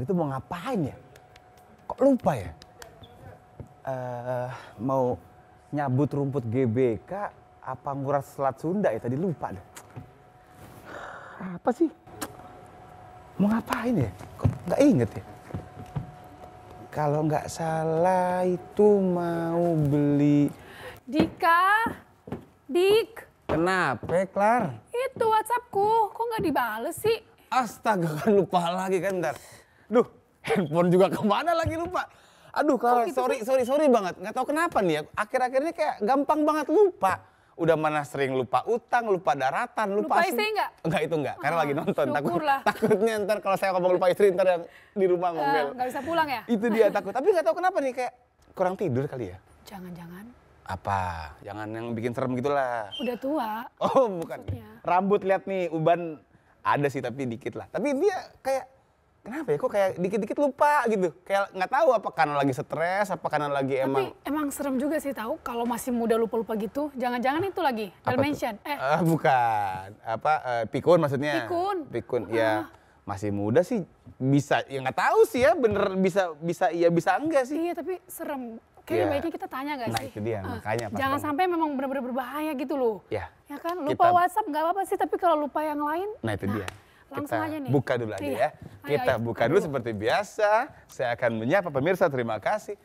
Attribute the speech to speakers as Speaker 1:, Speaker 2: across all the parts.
Speaker 1: itu mau ngapain ya? Kok lupa ya? Mau nyabut rumput GBK apa nguras Selat Sunda ya? Tadi lupa deh. Apa sih? Mau ngapain ya? Kok nggak inget ya? Kalau nggak salah itu mau beli...
Speaker 2: Dika, Dik.
Speaker 1: Kenapa, Klar?
Speaker 2: Itu WhatsAppku, kok nggak dibales sih?
Speaker 1: Astaga, kan lupa lagi kan ntar. Duh, handphone juga kemana lagi lupa. Aduh, Klar,
Speaker 2: gitu
Speaker 1: sorry banget. Nggak tahu kenapa nih ya, akhir-akhir ini kayak gampang banget lupa. Udah mana sering lupa utang, lupa daratan, lupa
Speaker 2: istri nggak?
Speaker 1: Enggak, itu enggak, karena lagi nonton.
Speaker 2: Syukurlah.
Speaker 1: Takutnya ntar kalau saya ngomong lupa istri, ntar yang di rumah ngomel.
Speaker 2: Nggak bisa pulang ya?
Speaker 1: Itu dia takut, tapi nggak tahu kenapa nih, kayak kurang tidur kali ya.
Speaker 2: Jangan-jangan.
Speaker 1: Apa? Jangan yang bikin serem gitulah.
Speaker 2: Udah tua.
Speaker 1: Oh, bukan.
Speaker 2: Maksudnya.
Speaker 1: Rambut lihat nih, uban ada sih tapi dikit lah. Tapi dia kayak, kenapa ya kok kayak dikit-dikit lupa gitu. Kayak nggak tahu apa karena lagi stres, apa karena lagi
Speaker 2: Tapi emang serem juga sih tahu kalau masih muda lupa-lupa gitu. Jangan-jangan itu lagi, dementia.
Speaker 1: Bukan. Pikun maksudnya.
Speaker 2: Pikun.
Speaker 1: Ya masih muda sih bisa, ya nggak tahu sih ya bener bisa iya bisa enggak sih.
Speaker 2: Iya tapi serem. Kayaknya
Speaker 1: Ya.
Speaker 2: baiknya kita tanya nggak
Speaker 1: Nah
Speaker 2: sih?
Speaker 1: itu dia, makanya.
Speaker 2: Jangan sampai memang benar-benar berbahaya gitu loh.
Speaker 1: Ya.
Speaker 2: Ya kan, lupa
Speaker 1: Kita-
Speaker 2: WhatsApp nggak apa-apa sih, tapi kalau lupa yang lain.
Speaker 1: Nah itu dia.
Speaker 2: Langsung
Speaker 1: Kita
Speaker 2: aja nih.
Speaker 1: buka dulu aja
Speaker 2: Iya.
Speaker 1: ya. Kita
Speaker 2: Ayo.
Speaker 1: buka dulu seperti biasa. Saya akan menyapa pemirsa, terima kasih.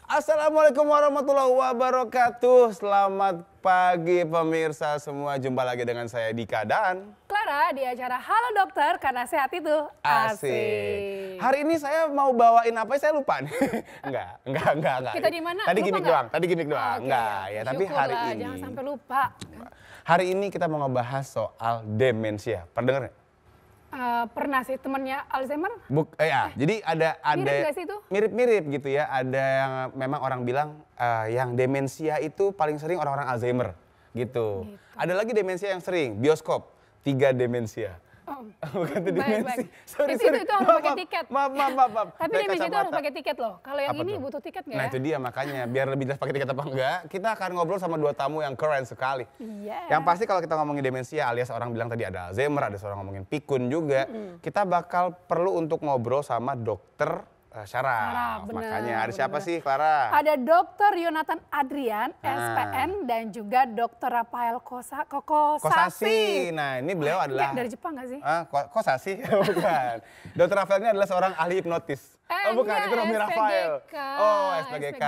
Speaker 1: Assalamualaikum warahmatullahi wabarakatuh. Selamat pagi pemirsa semua. Jumpa lagi dengan saya Dika dan
Speaker 2: Clara di acara Halo Dokter, karena sehat itu asik.
Speaker 1: Hari ini saya mau bawain apa saya lupa nih. Enggak.
Speaker 2: Kita di mana?
Speaker 1: Tadi
Speaker 2: Lupa
Speaker 1: gimmick
Speaker 2: nggak?
Speaker 1: doang. Tadi gimmick doang.
Speaker 2: Oke,
Speaker 1: Enggak ya, tapi hari
Speaker 2: syukurlah,
Speaker 1: ini.
Speaker 2: jangan sampai lupa.
Speaker 1: Hari ini kita mau ngebahas soal demensia. Pernah denger nggak?
Speaker 2: Pernah sih temennya Alzheimer.
Speaker 1: Jadi ada
Speaker 2: Mirip nggak sih itu?
Speaker 1: mirip-mirip gitu ya. Ada yang memang orang bilang yang demensia itu paling sering orang-orang Alzheimer gitu. Ada lagi demensia yang sering, bioskop, 3 demensia.
Speaker 2: Oh.
Speaker 1: Bukan itu
Speaker 2: Baik.
Speaker 1: demensi. Sorry.
Speaker 2: Itu harus pakai tiket.
Speaker 1: Maaf.
Speaker 2: Tapi
Speaker 1: Dari
Speaker 2: demensi itu harus
Speaker 1: kacamata.
Speaker 2: pakai tiket loh. Kalau yang
Speaker 1: Apa
Speaker 2: ini
Speaker 1: tuh?
Speaker 2: butuh tiket nggak
Speaker 1: Nah
Speaker 2: ya?
Speaker 1: itu dia makanya, biar lebih jelas pakai tiket apa enggak, kita akan ngobrol sama 2 tamu yang keren sekali.
Speaker 2: Iya.
Speaker 1: Yang pasti kalau kita ngomongin demensia alias orang bilang tadi ada Alzheimer, ada seorang ngomongin pikun juga, kita bakal perlu untuk ngobrol sama dokter syaraf.
Speaker 2: bener,
Speaker 1: Makanya ada siapa
Speaker 2: bener.
Speaker 1: sih, Clara?
Speaker 2: Ada Dr. Yonatan Adrian,
Speaker 1: Ah.
Speaker 2: SPN, dan juga Dr. Rafael Kosasi.
Speaker 1: Nah ini beliau adalah...
Speaker 2: Dari Jepang nggak sih?
Speaker 1: Kosasi? Bukan. Dokter Rafael ini adalah seorang ahli hipnotis. Bukan,
Speaker 2: enggak,
Speaker 1: itu Romi Rafael.
Speaker 2: SPGK.
Speaker 1: Oh, SPGK.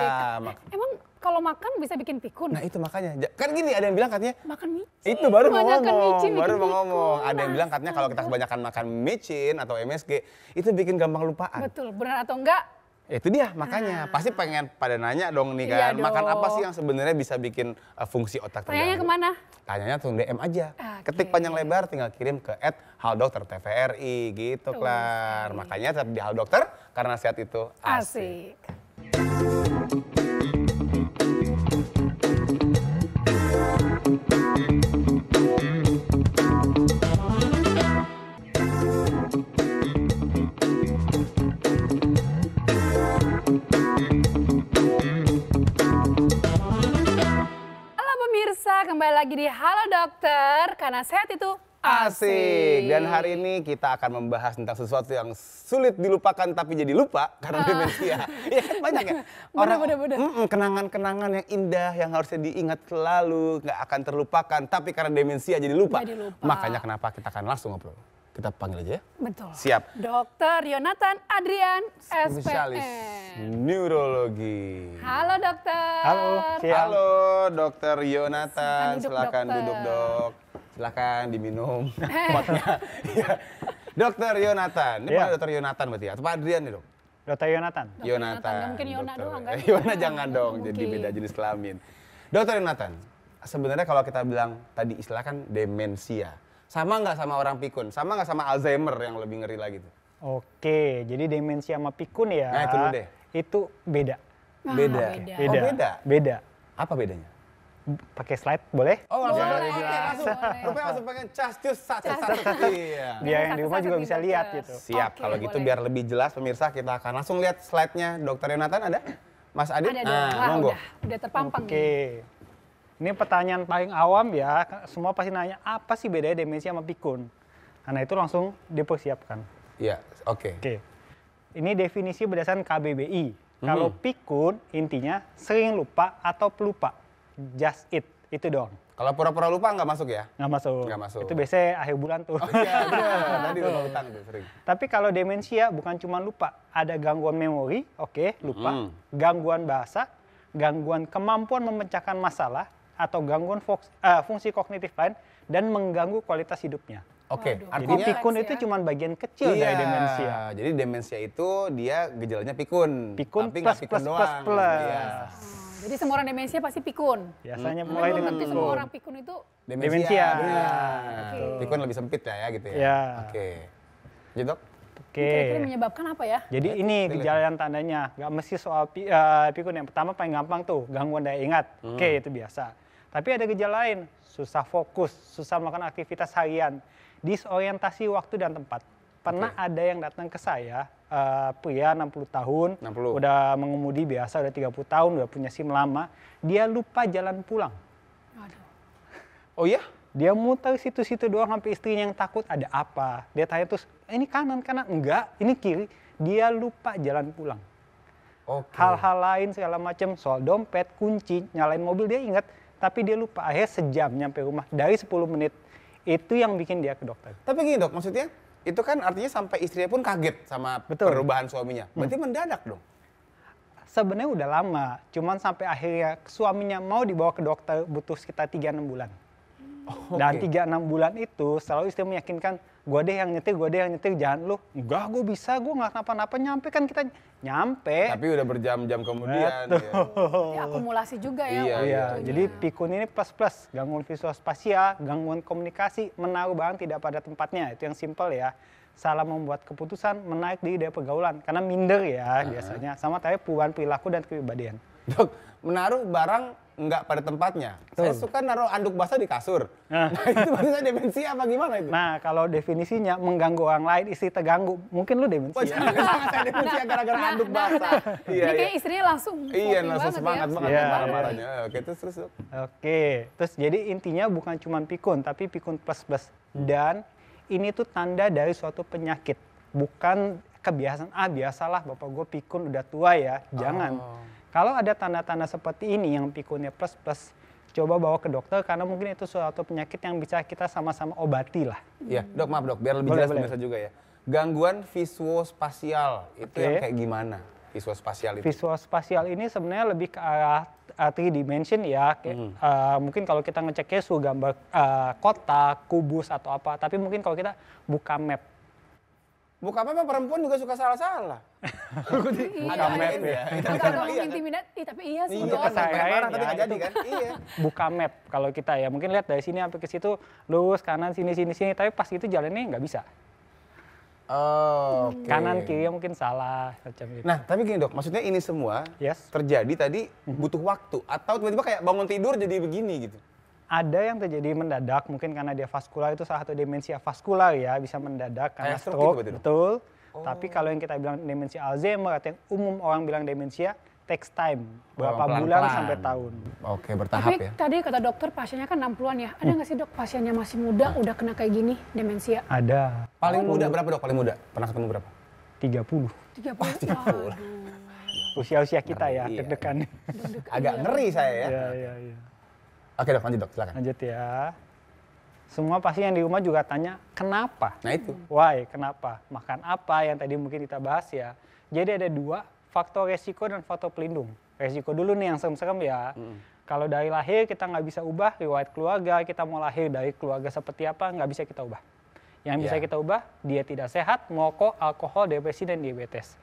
Speaker 2: Emang kalau makan bisa bikin pikun?
Speaker 1: Nah itu makanya, kan gini ada yang bilang katanya,
Speaker 2: Makan micin.
Speaker 1: itu baru mau
Speaker 2: Kebanyakan
Speaker 1: ngomong,
Speaker 2: micin bikin
Speaker 1: baru mau
Speaker 2: pikun.
Speaker 1: ngomong. Ada yang bilang katanya kalau kita kebanyakan makan micin atau MSG, itu bikin gampang lupaan.
Speaker 2: Betul, benar atau enggak?
Speaker 1: Itu dia, makanya. Pasti pengen pada nanya dong nih
Speaker 2: Iya
Speaker 1: kan, makan
Speaker 2: dong.
Speaker 1: apa sih yang sebenarnya bisa bikin fungsi otak
Speaker 2: Tanyanya
Speaker 1: terganggu?
Speaker 2: kemana?
Speaker 1: Tanyanya tuh DM aja.
Speaker 2: Oke.
Speaker 1: Ketik panjang lebar, tinggal kirim ke @haldoktertvri gitu,
Speaker 2: Betul
Speaker 1: Klar.
Speaker 2: sekali.
Speaker 1: Makanya tetap di Hal Dokter, karena sehat itu asik.
Speaker 2: Asik. Halo pemirsa, kembali lagi di Halo Dokter, karena sehat itu
Speaker 1: Asik. Dan hari ini kita akan membahas tentang sesuatu yang sulit dilupakan tapi jadi lupa karena demensia. Iya kan banyak ya.
Speaker 2: Bener.
Speaker 1: Kenangan-kenangan yang indah yang harusnya diingat selalu nggak akan terlupakan tapi karena demensia jadi lupa.
Speaker 2: Jadi lupa.
Speaker 1: Makanya kenapa kita akan langsung ngobrol. Kita panggil aja ya.
Speaker 2: Betul.
Speaker 1: Siap.
Speaker 2: Dr. Yonatan Adrian,
Speaker 1: Spesialis
Speaker 2: SPN.
Speaker 1: neurologi.
Speaker 2: Halo dokter.
Speaker 3: Halo, siap.
Speaker 1: Halo Dokter Yonatan,
Speaker 2: Silakan
Speaker 1: silakan
Speaker 2: duduk, dokter.
Speaker 1: duduk dok. Silakan diminum potnya. Iya. Dokter Yonatan, ini
Speaker 3: Iya.
Speaker 1: Pak Dokter Yonatan berarti ya? Atau Pak Adrian nih dok?
Speaker 3: Dr. Yonatan.
Speaker 2: Dr. Yonatan, nggak mungkin Yona
Speaker 1: dokter.
Speaker 2: doang, kan?
Speaker 1: Yona jangan dong,
Speaker 2: Nggak
Speaker 1: jadi
Speaker 2: mungkin.
Speaker 1: beda jenis kelamin. Dokter Yonatan, sebenarnya kalau kita bilang tadi istilah kan demensia, sama nggak sama orang pikun? Sama nggak sama Alzheimer yang lebih ngeri lagi tuh?
Speaker 3: Oke, jadi demensia sama pikun ya.
Speaker 1: Nah, itu dulu deh.
Speaker 3: Itu beda.
Speaker 1: Beda.
Speaker 2: beda.
Speaker 1: Oh beda?
Speaker 3: Beda.
Speaker 1: Apa bedanya?
Speaker 3: Pakai slide boleh?
Speaker 1: Oh langsung
Speaker 2: Boleh,
Speaker 1: oke, langsung.
Speaker 2: boleh.
Speaker 1: Rupanya langsung pengen cas cus sat. Iya.
Speaker 3: Biar yang di rumah juga bisa lihat gitu.
Speaker 1: Siap,
Speaker 2: Oke,
Speaker 1: kalau gitu
Speaker 2: boleh.
Speaker 1: biar lebih jelas pemirsa kita akan langsung lihat slide-nya Dokter Yonatan ada? Mas Adit?
Speaker 2: Ada dong. Wah,
Speaker 1: monggo.
Speaker 2: udah terpampang nih.
Speaker 3: Oke. Ini pertanyaan paling awam ya. Semua pasti nanya apa sih bedanya demensia sama pikun? Karena itu langsung dipersiapkan.
Speaker 1: Iya, oke.
Speaker 3: Oke. Ini definisi berdasarkan KBBI. Kalau pikun intinya sering lupa atau pelupa. Just it, itu doang.
Speaker 1: Kalau pura-pura lupa nggak masuk ya?
Speaker 3: Nggak masuk.
Speaker 1: Nggak masuk.
Speaker 3: Itu biasanya akhir bulan tuh.
Speaker 1: Oh iya, benar. Tadi lupa utang tuh sering.
Speaker 3: Tapi kalau demensia bukan cuma lupa, ada gangguan memori, oke, lupa, gangguan bahasa, gangguan kemampuan memecahkan masalah, atau gangguan fungsi kognitif lain, dan mengganggu kualitas hidupnya.
Speaker 1: Oke,
Speaker 2: Waduh.
Speaker 3: Jadi
Speaker 1: artinya
Speaker 3: pikun
Speaker 2: ya.
Speaker 3: itu cuma bagian kecil dari demensia.
Speaker 1: Jadi demensia itu dia gejalanya pikun.
Speaker 3: Pikun
Speaker 1: tapi
Speaker 3: plus,
Speaker 1: nggak pikun
Speaker 3: plus,
Speaker 1: doang.
Speaker 3: plus, plus.
Speaker 1: Iya.
Speaker 2: Jadi semua orang demensia pasti pikun.
Speaker 3: Biasanya
Speaker 2: Tapi
Speaker 3: mulai
Speaker 2: belum
Speaker 3: dengan
Speaker 2: tentu semua
Speaker 3: pikun.
Speaker 2: orang pikun itu
Speaker 3: Demensia.
Speaker 1: benar.
Speaker 2: Oke.
Speaker 1: Pikun lebih sempit ya gitu ya.
Speaker 3: Ya.
Speaker 1: Oke. Jadi dok,
Speaker 3: Oke.
Speaker 2: kira-kira menyebabkan apa ya?
Speaker 3: Jadi ini
Speaker 1: pilih.
Speaker 3: gejala yang tandanya, nggak mesti soal pikun. Yang pertama paling gampang tuh, gangguan daya ingat. Oke, itu biasa. Tapi ada gejala lain, susah fokus, susah melakukan aktivitas harian, disorientasi waktu dan tempat. Pernah ada yang datang ke saya, pria 60 tahun,
Speaker 1: 60.
Speaker 3: udah mengemudi biasa, udah 30 tahun, udah punya SIM lama, dia lupa jalan pulang.
Speaker 2: Aduh.
Speaker 1: oh iya?
Speaker 3: Dia muter situ-situ doang sampai istrinya yang takut ada apa. Dia tanya terus, ini kanan, enggak, ini kiri. Dia lupa jalan pulang.
Speaker 1: Oke.
Speaker 3: Hal-hal lain segala macam, soal dompet, kunci, nyalain mobil dia ingat, tapi dia lupa. Akhirnya sejam nyampe rumah, dari 10 menit. Itu yang bikin dia ke dokter.
Speaker 1: Tapi gini dok, maksudnya itu kan artinya sampai istrinya pun kaget sama
Speaker 3: Betul.
Speaker 1: perubahan suaminya. Berarti mendadak dong.
Speaker 3: Sebenarnya udah lama, cuman sampai akhirnya suaminya mau dibawa ke dokter butuh sekitar 3-6 bulan. Dan 3-6 bulan itu selalu istri meyakinkan, gue deh yang nyetir, jangan lu. Enggak, gue bisa, gue nggak kenapa-napa, nyampe kan kita nyampe.
Speaker 1: Tapi udah berjam-jam kemudian.
Speaker 3: Betul.
Speaker 1: Ya.
Speaker 2: Ya, akumulasi juga ya.
Speaker 1: Iya,
Speaker 2: waktu
Speaker 3: Iya,
Speaker 2: itunya.
Speaker 3: jadi pikun ini plus-plus, gangguan visual spasial, gangguan komunikasi, menaruh barang tidak pada tempatnya, itu yang simple ya. Salah membuat keputusan, menarik diri dari pergaulan, karena minder ya biasanya, sama tadi perubahan perilaku dan kepribadian.
Speaker 1: Dok, menaruh barang nggak pada tempatnya. Saya suka naruh anduk basah di kasur. Nah, itu maksudnya demensia apa gimana itu?
Speaker 3: Nah, kalau definisinya mengganggu orang lain, istri terganggu, mungkin lu
Speaker 1: Wah,
Speaker 3: demensia.
Speaker 1: jangan saya demensia gara-gara anduk basah.
Speaker 2: Jadi kayak istrinya langsung
Speaker 1: Iya,
Speaker 2: coping
Speaker 1: langsung
Speaker 2: banget
Speaker 1: semangat
Speaker 2: ya.
Speaker 1: banget
Speaker 3: Iya.
Speaker 1: marah-marahnya. Oke, terus Dok.
Speaker 3: Oke, terus jadi intinya bukan cuma pikun, tapi pikun plus-plus. Dan ini tuh tanda dari suatu penyakit, bukan kebiasaan, biasalah bapak gue pikun udah tua ya, jangan. Kalau ada tanda-tanda seperti ini yang pikunnya plus-plus, coba bawa ke dokter karena mungkin itu suatu penyakit yang bisa kita sama-sama obati lah.
Speaker 1: Iya, Dok, maaf Dok, biar lebih
Speaker 3: Boleh,
Speaker 1: jelas
Speaker 3: boleh.
Speaker 1: pemirsa juga ya. Gangguan visuospasial itu yang
Speaker 3: Oke.
Speaker 1: kayak gimana? Visuospasial itu.
Speaker 3: Visual spasial ini sebenarnya lebih ke arah 3 dimension ya. Kayak, mungkin kalau kita ngeceknya suhu gambar kotak, kubus atau apa. Tapi mungkin kalau kita buka map.
Speaker 1: Bukan apa perempuan juga suka salah-salah.
Speaker 2: Iya,
Speaker 1: map
Speaker 2: ada-
Speaker 1: ya.
Speaker 2: agak mengintimidasi, tapi iya sih.
Speaker 1: Iya
Speaker 2: Dok.
Speaker 1: kan,
Speaker 3: Saya
Speaker 1: banyak marah
Speaker 3: ya,
Speaker 1: tapi nggak jadi
Speaker 3: itu.
Speaker 1: kan? Iya.
Speaker 3: Buka map kalau kita ya. Mungkin lihat dari sini sampai ke situ lurus kanan sini. Tapi pas itu jalannya nggak bisa.
Speaker 1: Oh, oke.
Speaker 3: Kanan kiri mungkin salah macam gitu.
Speaker 1: Nah, tapi gini Dok, maksudnya ini semua
Speaker 3: Yes.
Speaker 1: terjadi tadi butuh waktu atau tiba-tiba kayak bangun tidur jadi begini gitu.
Speaker 3: Ada yang terjadi mendadak, mungkin karena dia vaskular, itu salah satu demensia vaskular ya, bisa mendadak karena
Speaker 1: Kayak stroke
Speaker 3: stroke,
Speaker 1: gitu berarti, Dok?
Speaker 3: betul. Tapi kalau yang kita bilang demensia Alzheimer atau yang umum orang bilang demensia, takes time, berapa
Speaker 1: pelan-pelan.
Speaker 3: bulan sampai tahun.
Speaker 1: Oke, bertahap
Speaker 2: Tapi
Speaker 1: ya.
Speaker 2: tadi kata dokter pasiennya kan 60-an ya. Ada nggak sih dok pasiennya masih muda udah kena kayak gini demensia?
Speaker 3: Ada
Speaker 1: Paling muda berapa Dok? Paling muda? Pernah ketemu berapa?
Speaker 3: 30.
Speaker 2: 30. Waduh.
Speaker 3: Usia-usia kita ya,
Speaker 1: Ngeri, iya.
Speaker 3: deg-degan.
Speaker 1: Agak ngeri saya ya.
Speaker 3: Iya.
Speaker 1: Oke Dok, lanjut Dok, silakan.
Speaker 3: Lanjut ya. Semua pasien yang di rumah juga tanya, kenapa?
Speaker 1: Nah itu.
Speaker 3: Why? Kenapa? Makan apa yang tadi mungkin kita bahas ya. Jadi ada 2, faktor resiko dan faktor pelindung. Resiko dulu nih yang serem-serem ya. Kalau dari lahir kita nggak bisa ubah, riwayat keluarga, kita mau lahir dari keluarga seperti apa, nggak bisa kita ubah. Yang bisa
Speaker 1: Ya.
Speaker 3: kita ubah, dia tidak sehat, merokok, alkohol, depresi, dan diabetes.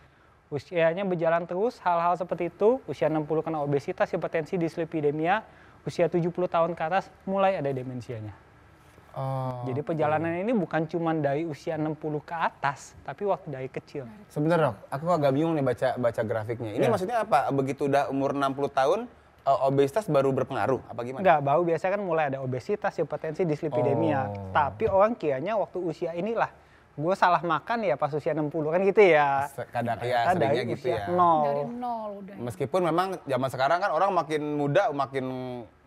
Speaker 3: Usianya berjalan terus, hal-hal seperti itu, usia 60 kena obesitas, hipertensi, dislipidemia, usia 70 tahun ke atas mulai ada demensianya.
Speaker 1: Oh.
Speaker 3: Jadi perjalanan ini bukan cuma dari usia 60 ke atas, tapi waktu dari kecil.
Speaker 1: Sebentar Dok, aku agak bingung nih baca grafiknya. Ini
Speaker 3: Ya.
Speaker 1: maksudnya apa? Begitu udah umur 60 tahun, obesitas baru berpengaruh? Apa gimana?
Speaker 3: Enggak, baru biasanya kan mulai ada obesitas, hipertensi, dislipidemia.
Speaker 1: Oh.
Speaker 3: Tapi orang kiranya waktu usia inilah, gue salah makan ya pas usia 60 kan gitu ya.
Speaker 1: Kadang ya
Speaker 3: Ternyata
Speaker 1: seringnya
Speaker 3: dari
Speaker 1: gitu
Speaker 3: usia
Speaker 1: ya.
Speaker 3: 0.
Speaker 2: Dari nol udah.
Speaker 1: Meskipun memang zaman sekarang kan orang makin muda makin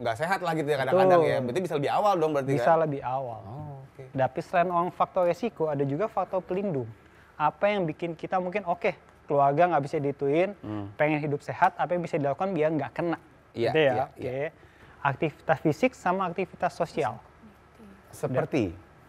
Speaker 1: nggak sehat lah gitu ya kadang-kadang
Speaker 3: Betul.
Speaker 1: ya. Berarti bisa lebih awal dong berarti
Speaker 3: Bisa
Speaker 1: kan?
Speaker 3: lebih awal.
Speaker 1: Oh, oke.
Speaker 3: Tapi selain orang faktor resiko, ada juga faktor pelindung. Apa yang bikin kita mungkin oke, keluarga nggak bisa dituin, pengen hidup sehat, apa yang bisa dilakukan biar nggak kena.
Speaker 1: Iya,
Speaker 3: Gitu ya,
Speaker 1: iya,
Speaker 3: oke. Aktivitas fisik sama aktivitas sosial.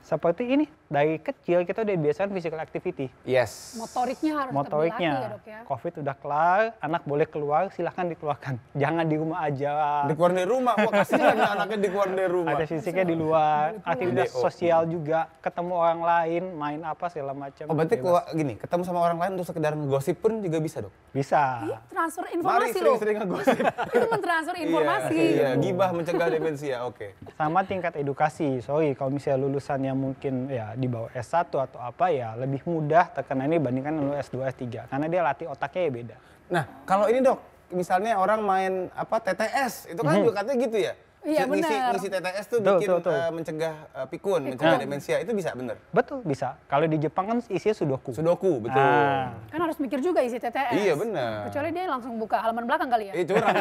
Speaker 3: Seperti ini, dari kecil kita udah biasakan physical activity.
Speaker 1: Yes.
Speaker 2: Motoriknya harus tetap dilatih ya dok ya.
Speaker 3: Covid udah kelar, anak boleh keluar, silahkan dikeluarkan. Jangan di rumah aja.
Speaker 1: Dikeluarin dari rumah, wah kasihan anaknya dikeluarin dari rumah.
Speaker 3: Ada fisiknya di luar, aktivitas
Speaker 1: DO.
Speaker 3: sosial juga, ketemu orang lain, main apa segala macam.
Speaker 1: Oh berarti
Speaker 3: bebas.
Speaker 1: keluar, gini, ketemu sama orang lain untuk sekedar ngegosip pun juga bisa dok?
Speaker 3: Bisa.
Speaker 2: Transfer
Speaker 1: Mari
Speaker 2: informasi loh.
Speaker 1: sering-sering ngegosip.
Speaker 2: Itu mentransfer informasi.
Speaker 1: Iya, gibah mencegah demensia, oke.
Speaker 3: Sama tingkat edukasi, sorry kalau misalnya lulusannya mungkin ya di bawah S1 atau apa ya lebih mudah terkena ini dibandingkan lulus S2, S3 karena dia latih otaknya ya beda.
Speaker 1: Nah, kalau ini dok, misalnya orang main apa TTS, itu kan juga katanya gitu ya?
Speaker 2: Iya, benar.
Speaker 1: Ngisi TTS tuh
Speaker 3: Betul,
Speaker 1: bikin
Speaker 3: betul.
Speaker 1: mencegah pikun, mencegah demensia, itu bisa bener?
Speaker 3: Betul, bisa. Kalau di Jepang kan isinya sudoku.
Speaker 1: Sudoku, betul.
Speaker 3: Ah,
Speaker 2: Kan harus mikir juga isi TTS.
Speaker 1: Iya, benar.
Speaker 2: Kecuali dia langsung buka halaman belakang kali ya.
Speaker 1: Curang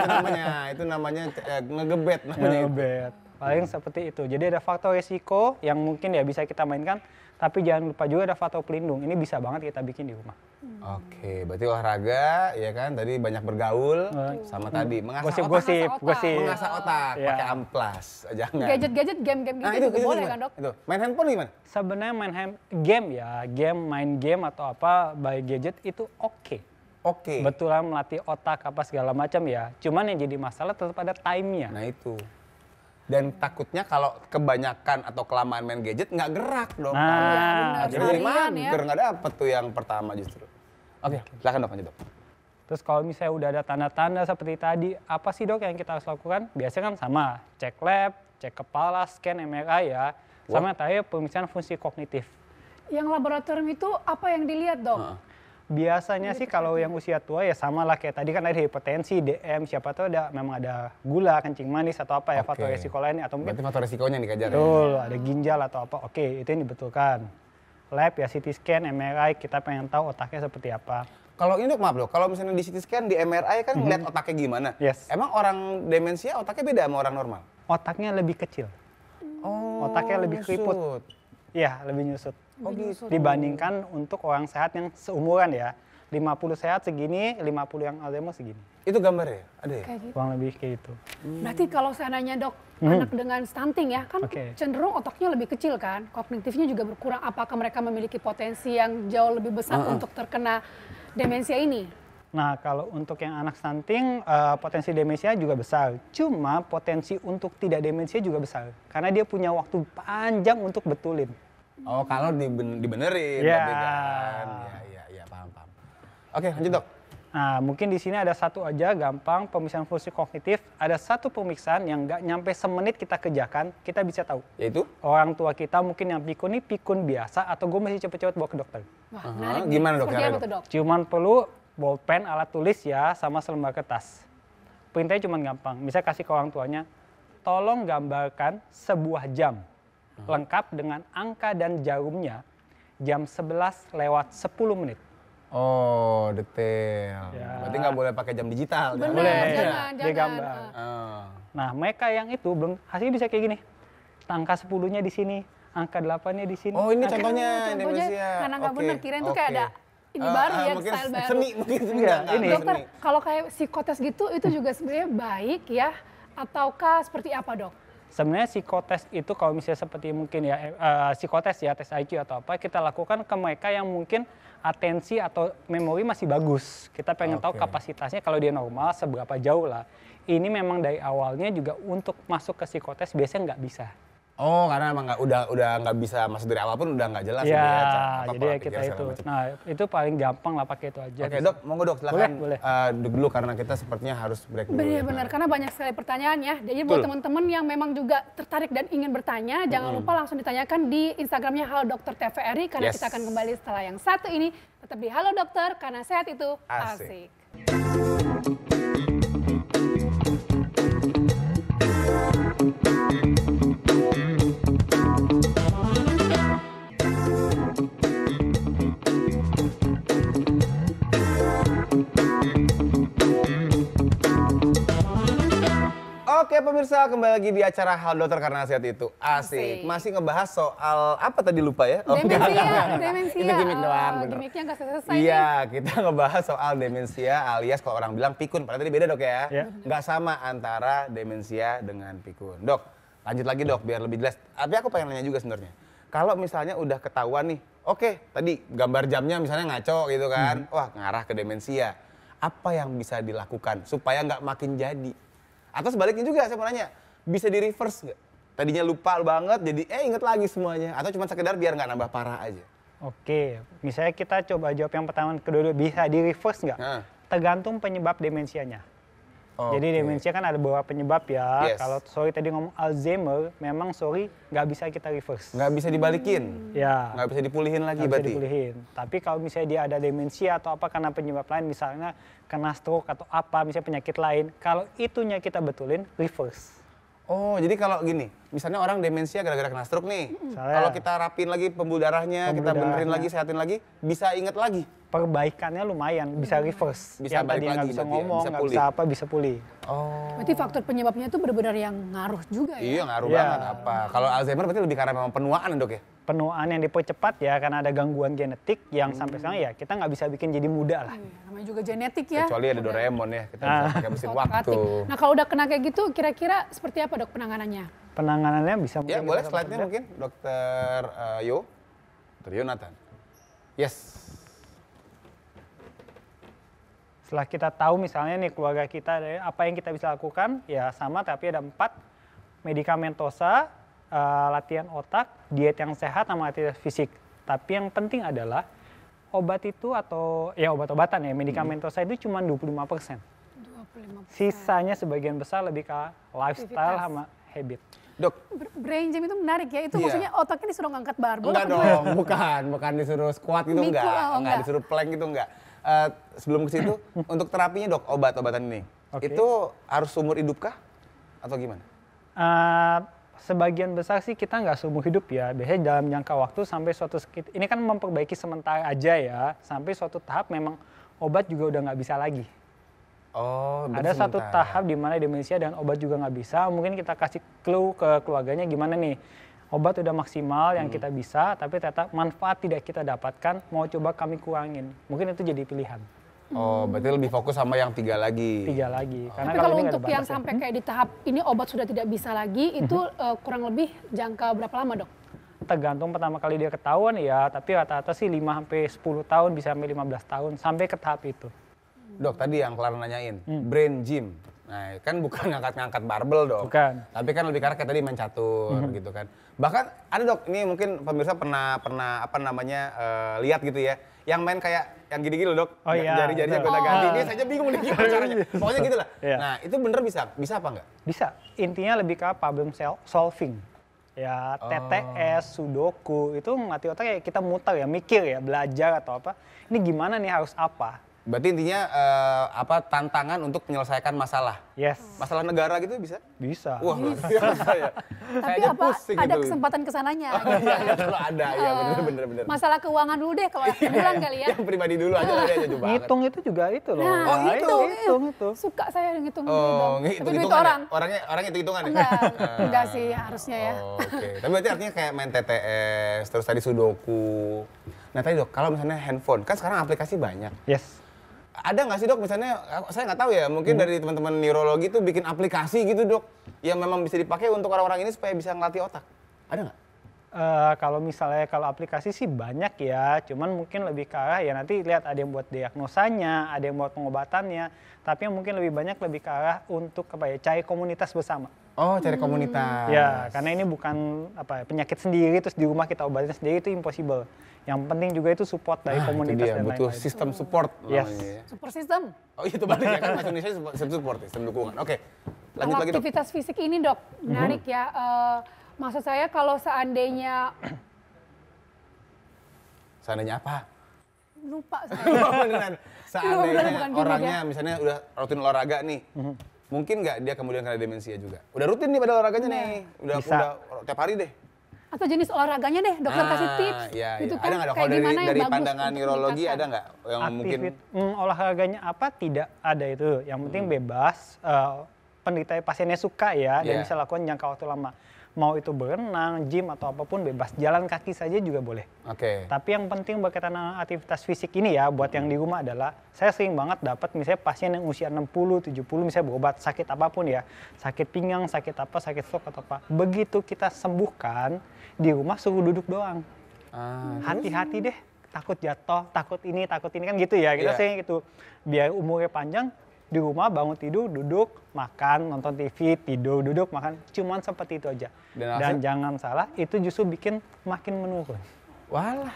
Speaker 1: itu namanya ngegebet namanya.
Speaker 3: ngebet. Paling seperti itu. Jadi ada faktor resiko yang mungkin ya bisa kita mainkan, tapi jangan lupa juga ada faktor pelindung. Ini bisa banget kita bikin di rumah.
Speaker 1: Oke, berarti olahraga, ya kan? Tadi banyak bergaul, sama tadi mengasah
Speaker 3: Gosip-gosip,
Speaker 2: otak.
Speaker 3: gosip.
Speaker 1: mengasah otak,
Speaker 3: Iya.
Speaker 1: pakai amplas, jangan.
Speaker 2: Gadget-gadget, game-game gitu
Speaker 1: Nah,
Speaker 2: juga boleh
Speaker 1: gimana?
Speaker 2: kan dok?
Speaker 1: Itu. Main handphone gimana?
Speaker 3: Sebenarnya main game atau apa by gadget itu oke.
Speaker 1: Oke.
Speaker 3: Betulan melatih otak apa segala macam ya. Cuman yang jadi masalah tetap ada time-nya.
Speaker 1: Nah itu. Dan takutnya kalau kebanyakan atau kelamaan main gadget nggak gerak dong.
Speaker 3: Nah,
Speaker 2: benar.
Speaker 1: Akhirnya jadi
Speaker 2: Seharian ya.
Speaker 1: mager, nggak dapet tuh yang pertama justru. Oke, silakan dok, lanjut dok.
Speaker 3: Terus kalau misalnya udah ada tanda-tanda seperti tadi, apa sih dok yang kita harus lakukan? Biasanya kan sama, cek lab, cek kepala, scan MRI ya. Sama yang terakhir pemeriksaan fungsi kognitif.
Speaker 2: Yang laboratorium itu apa yang dilihat dok?
Speaker 3: Biasanya sih kalau yang usia tua ya sama lah kayak tadi kan ada hipertensi, DM, siapa tahu memang ada gula, kencing manis atau apa ya,
Speaker 1: Oke.
Speaker 3: faktor resiko lainnya atau mungkin
Speaker 1: Berarti faktor resikonya yang dikejar ya?
Speaker 3: betul, ada ginjal atau apa. Oke, itu yang dibetulkan. Lab ya CT scan, MRI, kita pengen tahu otaknya seperti apa.
Speaker 1: Kalau ini dok, maaf dok, kalau misalnya di CT scan, di MRI kan ngeliat otaknya gimana.
Speaker 3: Yes.
Speaker 1: Emang orang demensia otaknya beda sama orang normal?
Speaker 3: Otaknya lebih kecil.
Speaker 1: Oh,
Speaker 3: Otaknya lebih keriput.
Speaker 1: nyusut.
Speaker 3: Iya, lebih nyusut.
Speaker 1: Oh gitu.
Speaker 3: Dibandingkan untuk orang sehat yang seumuran ya. 50 sehat segini, 50 yang Alzheimer segini.
Speaker 1: Itu gambarnya? Ada ya?
Speaker 2: Kayak gitu.
Speaker 3: Kurang lebih kayak itu.
Speaker 2: Berarti kalau seandainya dok, anak dengan stunting ya, kan
Speaker 3: Oke.
Speaker 2: cenderung otaknya lebih kecil kan, kognitifnya juga berkurang. Apakah mereka memiliki potensi yang jauh lebih besar untuk terkena demensia ini?
Speaker 3: Nah, kalau untuk yang anak stunting, potensi demensia juga besar. Cuma potensi untuk tidak demensia juga besar. Karena dia punya waktu panjang untuk betulin.
Speaker 1: Oh, kalau dibenerin
Speaker 3: Ya.
Speaker 1: berarti kan. Iya, paham. Oke, lanjut dok.
Speaker 3: Nah, mungkin di sini ada satu aja gampang pemeriksaan fungsi kognitif. Ada satu pemeriksaan yang nggak nyampe semenit kita kerjakan, kita bisa tahu.
Speaker 1: Yaitu?
Speaker 3: Orang tua kita mungkin yang pikun ini pikun biasa atau gue mesti cepet-cepet bawa ke dokter.
Speaker 2: Wah, menarik nih.
Speaker 1: Gimana, Dok,
Speaker 2: Seperti
Speaker 1: caranya,
Speaker 2: apa
Speaker 1: Dok?
Speaker 2: tuh dok?
Speaker 3: Cuman perlu bolpen, alat tulis ya, sama selembar kertas. Perintahnya cuman gampang. Misalnya kasih ke orang tuanya, tolong gambarkan sebuah jam. Lengkap dengan angka dan jarumnya, jam 11 lewat 10 menit.
Speaker 1: Oh, detail.
Speaker 3: Ya.
Speaker 1: Berarti nggak boleh pakai jam digital.
Speaker 2: Benar,
Speaker 3: Boleh.
Speaker 2: jangan.
Speaker 3: Dia gambar.
Speaker 1: Oh.
Speaker 3: Nah, mereka yang itu belum hasilnya bisa kayak gini. Angka 10-nya di sini, angka 8-nya di sini.
Speaker 1: Oh, ini
Speaker 3: angka-
Speaker 1: contohnya
Speaker 2: Contohnya,
Speaker 1: demensia.
Speaker 2: karena nggak
Speaker 1: Oke,
Speaker 2: benar, kirain tuh kayak
Speaker 1: oke.
Speaker 2: ada ini baru ya,
Speaker 1: mungkin
Speaker 2: style baru.
Speaker 1: Seni, mungkin
Speaker 3: Enggak,
Speaker 1: enggak,
Speaker 3: ini.
Speaker 2: Dokter,
Speaker 1: seni.
Speaker 2: kalau kayak psikotes gitu, itu juga sebenarnya baik ya? Ataukah seperti apa dok?
Speaker 3: Sebenarnya psikotes itu kalau misalnya seperti mungkin ya psikotes ya, tes IQ atau apa, kita lakukan ke mereka yang mungkin atensi atau memori masih bagus. Kita pengen tahu
Speaker 1: Oke.
Speaker 3: kapasitasnya kalau dia normal seberapa jauh lah. Ini memang dari awalnya juga untuk masuk ke psikotes biasanya nggak bisa.
Speaker 1: Oh, karena emang udah nggak bisa masuk dari awal pun udah nggak jelas
Speaker 3: Ya,
Speaker 1: gitu apa
Speaker 3: jadi
Speaker 1: pola
Speaker 3: ya
Speaker 1: pikir
Speaker 3: kita
Speaker 1: segala
Speaker 3: itu.
Speaker 1: macam.
Speaker 3: Nah, itu paling gampang lah pakai itu aja.
Speaker 1: Oke
Speaker 3: bisa.
Speaker 1: dok, monggo dok silakan
Speaker 3: Boleh.
Speaker 1: duduk dulu karena kita sepertinya harus break dulu. ya.
Speaker 2: Benar-benar, karena banyak sekali pertanyaan ya. Jadi buat
Speaker 1: Betul.
Speaker 2: teman-teman yang memang juga tertarik dan ingin bertanya, jangan lupa langsung ditanyakan di Instagramnya Halo Dokter TVRI, karena
Speaker 1: Yes.
Speaker 2: kita akan kembali setelah yang satu ini. Tetap di Halo Dokter, karena sehat itu
Speaker 1: Asik.
Speaker 2: asik.
Speaker 1: Oke pemirsa, kembali lagi di acara Hal Dokter Karena Sehat Itu. Asik. Masih ngebahas soal apa tadi lupa ya?
Speaker 2: Demensia.
Speaker 1: Itu gimmick doang. Bener.
Speaker 2: Gimmicknya nggak selesai
Speaker 1: Iya, kita ngebahas soal demensia alias kalau orang bilang pikun. Padahal tadi beda dok ya. Nggak sama antara demensia dengan pikun. Dok, lanjut lagi dok biar lebih jelas. Tapi aku pengen nanya juga sebenarnya. Kalau misalnya udah ketahuan nih, oke tadi gambar jamnya misalnya ngaco gitu kan. Wah ngarah ke demensia. Apa yang bisa dilakukan supaya nggak makin jadi? Atau sebaliknya juga saya mau nanya, bisa di reverse nggak? Tadinya lupa banget jadi inget lagi semuanya. Atau cuma sekedar biar nggak nambah parah aja?
Speaker 3: Oke, misalnya kita coba jawab yang pertama kedua bisa di reverse nggak? Tergantung penyebab demensianya. Jadi demensia kan ada beberapa penyebab ya. Kalau sorry tadi ngomong Alzheimer, memang sorry nggak bisa kita reverse.
Speaker 1: Nggak bisa dibalikin?
Speaker 3: Ya.
Speaker 1: Nggak bisa dipulihin lagi
Speaker 3: Nggak
Speaker 1: berarti?
Speaker 3: bisa dipulihin. Tapi kalau misalnya dia ada demensia atau apa karena penyebab lain, misalnya kena stroke atau apa, misalnya penyakit lain, kalau itunya kita betulin, reverse.
Speaker 1: Oh, jadi kalau gini, misalnya orang demensia gara-gara kena stroke nih. Kalau kita rapin lagi pembuluh darahnya, kita benerin lagi, sehatin lagi, bisa inget lagi?
Speaker 3: Perbaikannya lumayan, bisa reverse.
Speaker 1: Bisa
Speaker 3: yang tadi nggak bisa ngomong, nggak bisa apa, bisa pulih.
Speaker 1: Oh.
Speaker 2: Berarti faktor penyebabnya itu benar-benar yang ngaruh juga ya?
Speaker 1: Iya, ngaruh banget apa. Kalau Alzheimer berarti lebih karena memang penuaan dok ya?
Speaker 3: Penuaan yang dipercepat ya, karena ada gangguan genetik yang sampai sekarang ya kita nggak bisa bikin jadi muda lah.
Speaker 2: Namanya juga genetik ya.
Speaker 1: Kecuali ada Doraemon ya, kita bisa pakai mesin waktu.
Speaker 2: Nah kalau udah kena kayak gitu, kira-kira seperti apa dok penanganannya?
Speaker 3: Penanganannya bisa
Speaker 1: Ya boleh slide-nya mungkin, Dokter Dr. Yonatan. Yes.
Speaker 3: Setelah kita tahu misalnya nih keluarga kita, apa yang kita bisa lakukan, ya sama tapi ada 4, medikamentosa, latihan otak, diet yang sehat, sama aktivitas fisik. Tapi yang penting adalah obat itu atau ya obat-obatan ya, medikamentosa itu cuma 25%. 25%. Sisanya sebagian besar lebih ke lifestyle sama habit.
Speaker 1: Dok,
Speaker 2: brain gym itu menarik ya, itu maksudnya otaknya disuruh ngangkat barbel?
Speaker 1: Enggak dong, bukan disuruh squat gitu enggak disuruh plank gitu enggak. Sebelum ke situ, untuk terapinya dok, obat-obatan ini, itu harus seumur hidup kah? Atau gimana?
Speaker 3: Sebagian besar sih kita nggak seumur hidup ya, biasanya dalam jangka waktu sampai suatu ini kan memperbaiki sementara aja ya, sampai suatu tahap memang obat juga udah nggak bisa lagi.
Speaker 1: Oh,
Speaker 3: ada satu tahap di mana demensia dan obat juga nggak bisa, mungkin kita kasih clue ke keluarganya gimana nih, obat udah maksimal yang kita bisa, tapi ternyata manfaat tidak kita dapatkan, mau coba kami kurangin, mungkin itu jadi pilihan.
Speaker 1: Oh, berarti lebih fokus sama yang 3 lagi.
Speaker 3: 3 lagi.
Speaker 2: Karena kalau untuk yang sampai kayak di tahap ini obat sudah tidak bisa lagi, itu kurang lebih jangka berapa lama dok?
Speaker 3: Tergantung pertama kali dia ketahuan ya, tapi rata-rata sih 5-10 tahun, bisa sampai 15 tahun, sampai ke tahap itu.
Speaker 1: Dok, tadi yang Clara nanyain, brain gym. Nah, kan bukan ngangkat-ngangkat barbel dok.
Speaker 3: Bukan.
Speaker 1: Tapi kan lebih karena kayak tadi main catur gitu kan. Bahkan ada dok, ini mungkin pemirsa pernah apa namanya lihat gitu ya. Yang main kayak yang gini-gini loh dok.
Speaker 3: Oh iya.
Speaker 1: Jari-jarinya gue ganti. Ini saja bingung nih gimana caranya. Pokoknya gitu lah. Nah, itu bener bisa? Bisa apa enggak?
Speaker 3: Bisa. Intinya lebih ke problem solving. Ya, TTS, Sudoku, itu ngelatih otak ya kita muter ya, mikir ya, belajar atau apa. Ini gimana nih harus apa?
Speaker 1: Berarti intinya tantangan untuk menyelesaikan masalah.
Speaker 3: Yes.
Speaker 1: Masalah negara gitu bisa?
Speaker 3: Bisa.
Speaker 1: Wah, biasa ya.
Speaker 2: Tapi apa ada kesempatan kesananya?
Speaker 1: Iya, kalau ada, ya bener.
Speaker 2: Masalah keuangan dulu deh kalau bilang kali ya.
Speaker 1: Yang pribadi dulu aja lah dia coba.
Speaker 3: Ngitung itu juga itu loh.
Speaker 2: Nah,
Speaker 3: Hitung itu.
Speaker 2: Suka saya ngitung.
Speaker 1: Tapi
Speaker 2: duit orang.
Speaker 1: Orangnya hitung-hitungan ya?
Speaker 2: Enggak sih harusnya ya.
Speaker 1: Oke. Tapi berarti artinya kayak main TTS, terus tadi Sudoku. Nah tadi dok, kalau misalnya handphone, kan sekarang aplikasi banyak.
Speaker 3: Yes.
Speaker 1: Ada nggak sih dok, misalnya saya nggak tahu ya, mungkin dari teman-teman neurologi tuh bikin aplikasi gitu dok, yang memang bisa dipakai untuk orang-orang ini supaya bisa ngelatih otak. Ada nggak?
Speaker 3: Kalau misalnya kalau aplikasi sih banyak ya, cuman mungkin lebih ke arah ya nanti lihat ada yang buat diagnosanya, ada yang buat pengobatannya, tapi yang mungkin lebih banyak lebih ke arah untuk apa ya, cari komunitas bersama.
Speaker 1: Oh, cari komunitas.
Speaker 3: Ya, karena ini bukan apa penyakit sendiri terus di rumah kita obatin sendiri itu impossible. Yang penting juga itu support dari komunitas dan
Speaker 1: butuh
Speaker 3: lain-lain.
Speaker 1: sistem support
Speaker 3: Yes.
Speaker 1: namanya ya.
Speaker 2: Support system.
Speaker 1: Oh itu balik ya kan bahasa Indonesia sistem support, sistem dukungan. Oke. Lanjut lagi dok.
Speaker 2: Aktivitas fisik ini dok, menarik ya. Maksud saya kalau seandainya
Speaker 1: apa?
Speaker 2: lupa saya.
Speaker 1: Beneran. Seandainya
Speaker 2: bukan gini
Speaker 1: orangnya misalnya udah rutin olahraga nih, mungkin nggak dia kemudian kena demensia juga? Udah rutin nih pada olahraganya nih, udah tiap hari deh.
Speaker 2: Atau jenis olahraganya deh, dokter kasih tips.
Speaker 1: Iya,
Speaker 2: gitu
Speaker 1: iya.
Speaker 2: kan,
Speaker 1: Ada nggak dok?
Speaker 2: kayak
Speaker 1: Kalau
Speaker 2: gimana yang
Speaker 1: dari
Speaker 2: bagus
Speaker 1: pandangan
Speaker 2: untuk
Speaker 1: neurologi
Speaker 2: meningkatkan?
Speaker 1: ada nggak yang mungkin?
Speaker 3: Olahraganya apa tidak ada itu. Yang penting bebas. penderita pasiennya suka ya, dan
Speaker 1: Iya.
Speaker 3: bisa lakukan jangka waktu lama. Mau itu berenang, gym atau apapun bebas. Jalan kaki saja juga boleh.
Speaker 1: Oke.
Speaker 3: Tapi yang penting berkaitan dengan aktivitas fisik ini ya, buat yang di rumah adalah, saya sering banget dapat misalnya pasien yang usia 60, 70 misalnya berobat sakit apapun ya, sakit pinggang, sakit apa, sakit stroke atau apa. Begitu kita sembuhkan, di rumah suruh duduk doang. Hati-hati deh, takut jatuh, takut ini kan gitu ya. Kita
Speaker 1: Iya.
Speaker 3: sering gitu, biar umurnya panjang, di rumah bangun tidur, duduk, makan, nonton TV, tidur, duduk, makan. Cuman seperti itu aja. Dan jangan salah, itu justru bikin makin menurun.
Speaker 1: Walah.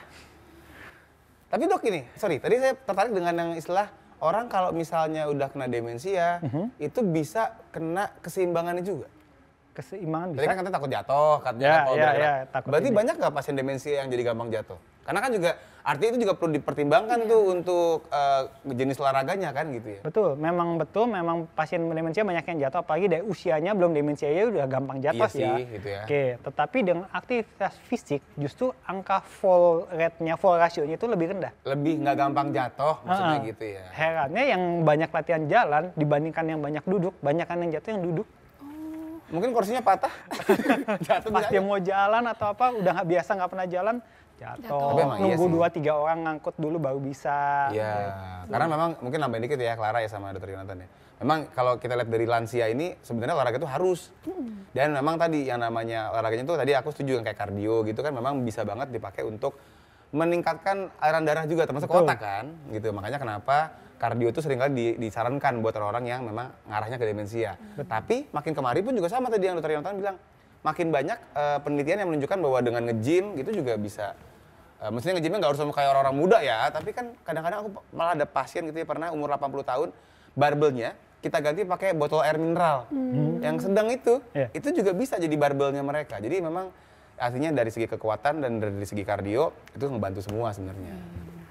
Speaker 1: Tapi dok ini, sorry, tadi saya tertarik dengan yang istilah orang kalau misalnya udah kena demensia, itu bisa kena keseimbangannya juga.
Speaker 3: Keseimbangan
Speaker 1: Tadi
Speaker 3: bisa.
Speaker 1: kan katanya takut jatuh, katanya
Speaker 3: Ya,
Speaker 1: kalau
Speaker 3: ya,
Speaker 1: bergerak.
Speaker 3: ya, takut
Speaker 1: Berarti
Speaker 3: ini.
Speaker 1: banyak nggak pasien demensia yang jadi gampang jatuh? Karena kan juga artinya itu juga perlu dipertimbangkan tuh untuk jenis olahraganya kan gitu ya.
Speaker 3: Betul, memang pasien demensia banyak yang jatuh, apalagi dari usianya belum demensia ya udah gampang jatuh
Speaker 1: Iya sih,
Speaker 3: ya.
Speaker 1: gitu ya.
Speaker 3: Oke, tetapi dengan aktivitas fisik justru angka fall rate-nya, fall ratio-nya itu lebih rendah.
Speaker 1: Lebih nggak gampang jatuh maksudnya gitu ya.
Speaker 3: Herannya yang banyak latihan jalan dibandingkan yang banyak duduk, banyakan yang jatuh yang duduk.
Speaker 1: Mungkin kursinya patah, jatuh
Speaker 3: Pas
Speaker 1: bisa
Speaker 3: dia
Speaker 1: aja.
Speaker 3: mau jalan atau apa, udah nggak biasa, nggak pernah jalan, jatuh.
Speaker 1: Tapi emang iya
Speaker 3: Nunggu
Speaker 1: sih.
Speaker 3: 2-3 orang ngangkut dulu baru bisa.
Speaker 1: Iya, karena memang mungkin nambahin dikit ya Clara ya sama Dr. Yonatan ya. Memang kalau kita lihat dari lansia ini sebenarnya olahraga itu harus. Dan memang tadi yang namanya olahraganya itu tadi aku setuju yang kayak kardio gitu kan memang bisa banget dipakai untuk meningkatkan aliran darah juga termasuk
Speaker 3: Betul.
Speaker 1: otak kan gitu. Makanya kenapa kardio itu seringkali disarankan buat orang-orang yang memang ngarahnya ke demensia. Tapi makin kemari pun juga sama tadi yang Dr. Yonatan bilang, makin banyak penelitian yang menunjukkan bahwa dengan nge-gym gitu juga bisa. Maksudnya nge-gymnya nggak harus sama kayak orang-orang muda ya, tapi kan kadang-kadang aku malah ada pasien gitu ya, pernah umur 80 tahun, barbelnya kita ganti pakai botol air mineral. Yang sedang itu juga bisa jadi barbelnya mereka. Jadi memang artinya dari segi kekuatan dan dari segi kardio, itu ngebantu semua sebenarnya.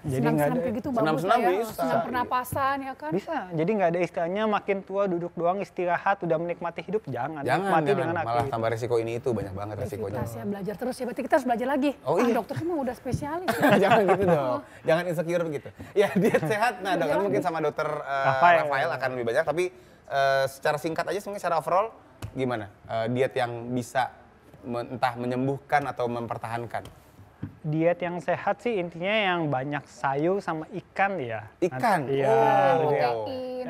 Speaker 3: Jadi nggak
Speaker 2: Senam-senam
Speaker 3: ada,
Speaker 2: kayak gitu bagus
Speaker 1: senam-senam
Speaker 2: lah ya.
Speaker 1: bisa.
Speaker 2: Senam pernapasan ya kan.
Speaker 3: bisa. Jadi nggak ada istilahnya makin tua duduk doang istirahat, udah menikmati hidup, jangan. Nikmati dengan
Speaker 1: malah
Speaker 3: aktivitas.
Speaker 1: tambah resiko ini itu, banyak banget resikonya.
Speaker 2: Aktivitas ya, belajar terus ya. Berarti kita harus belajar lagi.
Speaker 1: Oh, iya.
Speaker 2: Dokter kan udah spesialis ya.
Speaker 1: Jangan gitu dong, jangan insecure begitu. Ya diet sehat, nah dokter mungkin sama dokter Rafael akan lebih banyak, tapi secara singkat aja sebenarnya secara overall gimana diet yang bisa entah menyembuhkan atau mempertahankan?
Speaker 3: Diet yang sehat sih intinya yang banyak sayur sama ikan ya.
Speaker 1: Ikan?
Speaker 3: Iya.
Speaker 1: Oh.
Speaker 3: Lebih,
Speaker 2: Protein.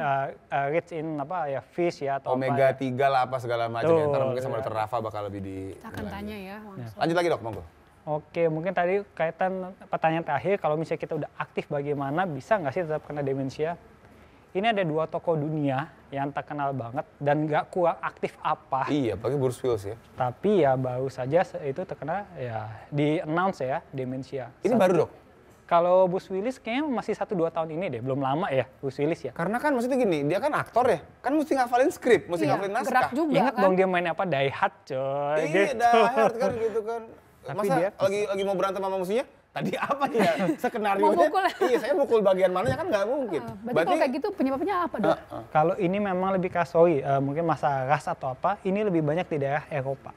Speaker 3: rich in apa ya, fish ya atau
Speaker 1: Omega
Speaker 3: apa.
Speaker 1: 3 lah apa segala macam ya. Ntar mungkin sama
Speaker 3: iya.
Speaker 1: dokter Rafa bakal lebih di.
Speaker 2: Kita akan tanya ya langsung.
Speaker 1: Lanjut lagi dok, monggo.
Speaker 3: Oke, mungkin tadi kaitan pertanyaan terakhir, kalau misalnya kita udah aktif bagaimana, bisa nggak sih tetap kena demensia? Ini ada 2 tokoh dunia yang terkenal banget dan nggak kurang aktif apa.
Speaker 1: Iya, apalagi Bruce Willis ya.
Speaker 3: Tapi ya baru saja itu terkena ya di-announce ya demensia.
Speaker 1: Ini baru dok?
Speaker 3: Kalau Bruce Willis kayaknya masih 1-2 tahun ini deh, belum lama ya Bruce Willis ya.
Speaker 1: Karena kan maksudnya gini, dia kan aktor ya, kan mesti ngafalin skrip, mesti
Speaker 2: Iya,
Speaker 1: ngafalin naskah.
Speaker 2: gerak juga
Speaker 3: Ingat
Speaker 2: kan.
Speaker 3: dong dia main apa, Die Hard coy.
Speaker 1: Iya,
Speaker 3: gitu.
Speaker 1: Die Hard kan gitu kan.
Speaker 3: Tapi
Speaker 1: Masa
Speaker 3: dia
Speaker 1: lagi mau berantem sama musuhnya? Tadi apa ya? Skenario
Speaker 2: Mau pukul.
Speaker 1: Iya, saya mukul bagian mananya kan nggak mungkin.
Speaker 2: Berarti kalau kayak gitu penyebabnya apa dok?
Speaker 3: Kalau ini memang lebih kasoi, mungkin masalah ras atau apa, ini lebih banyak di daerah Eropa.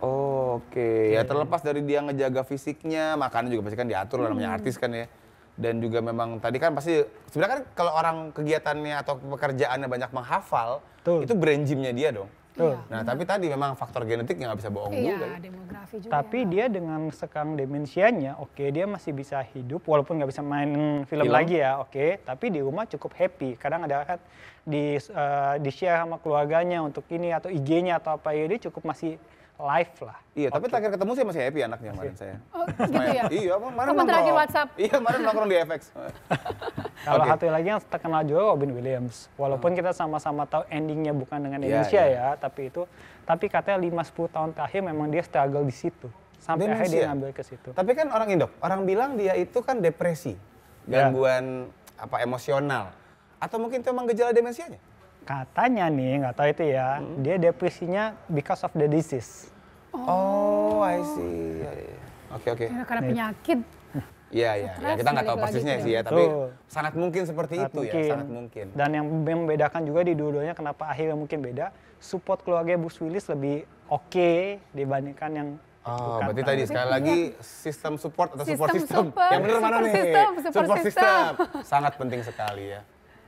Speaker 1: Oh, oke. Ya terlepas dari dia ngejaga fisiknya, makanan juga pasti kan diatur lah, namanya artis kan ya. Dan juga memang tadi kan pasti sebenarnya kan kalau orang kegiatannya atau pekerjaannya banyak menghafal,
Speaker 3: Betul.
Speaker 1: itu brain gym-nya dia dong.
Speaker 3: Betul.
Speaker 1: Nah, tapi tadi memang faktor genetik yang nggak bisa bohong juga.
Speaker 2: Iya, demografi juga.
Speaker 3: Tapi
Speaker 2: ya.
Speaker 3: dia dengan sekarang demensianya, oke, dia masih bisa hidup walaupun nggak bisa main film lagi ya, oke. Tapi di rumah cukup happy. Kadang ada kan di share sama keluarganya untuk ini atau IG-nya atau apa ya, dia cukup masih live lah.
Speaker 1: Iya, tapi terakhir ketemu saya masih happy anaknya kemarin saya.
Speaker 2: Oh, gitu ya?
Speaker 1: Iya, kemarin
Speaker 2: Teman terakhir WhatsApp.
Speaker 1: Iya, kemarin nongkrong di FX.
Speaker 3: Kalau
Speaker 1: Oke.
Speaker 3: satu lagi yang terkenal juga Robin Williams. Walaupun kita sama-sama tahu endingnya bukan dengan
Speaker 1: Iya,
Speaker 3: demensia
Speaker 1: iya.
Speaker 3: ya, tapi katanya 5-10 tahun terakhir memang dia struggle di situ. Sampai akhirnya dia
Speaker 1: Demensia?
Speaker 3: ngambil ke situ.
Speaker 1: Tapi kan orang Indo, orang bilang dia itu kan depresi,
Speaker 3: Ya.
Speaker 1: gangguan apa emosional, atau mungkin itu emang gejala demensianya?
Speaker 3: Katanya nih, nggak tahu itu ya, dia depresinya because of the disease.
Speaker 1: Oh, I see. Iya, iya. Oke.
Speaker 2: Ya, karena penyakit.
Speaker 1: Iya, iya. Ya,
Speaker 2: Stres
Speaker 1: kita nggak tahu
Speaker 2: balik lagi
Speaker 1: persisnya
Speaker 2: tuh
Speaker 1: sih
Speaker 2: ya.
Speaker 1: ya, tapi
Speaker 3: Betul.
Speaker 1: sangat mungkin seperti
Speaker 3: Sangat
Speaker 1: itu
Speaker 3: mungkin.
Speaker 1: ya, sangat mungkin.
Speaker 3: Dan yang membedakan juga di dua-duanya kenapa akhirnya mungkin beda, support keluarga Bruce Willis lebih oke dibandingkan yang
Speaker 1: Oh,
Speaker 3: bukan.
Speaker 1: berarti tadi sekali lagi sistem support atau support
Speaker 2: Sistem
Speaker 1: system.
Speaker 2: support,
Speaker 1: Yang benar mana
Speaker 2: support
Speaker 1: nih?
Speaker 2: system, support
Speaker 1: Support
Speaker 2: system.
Speaker 1: system. Sangat penting sekali ya.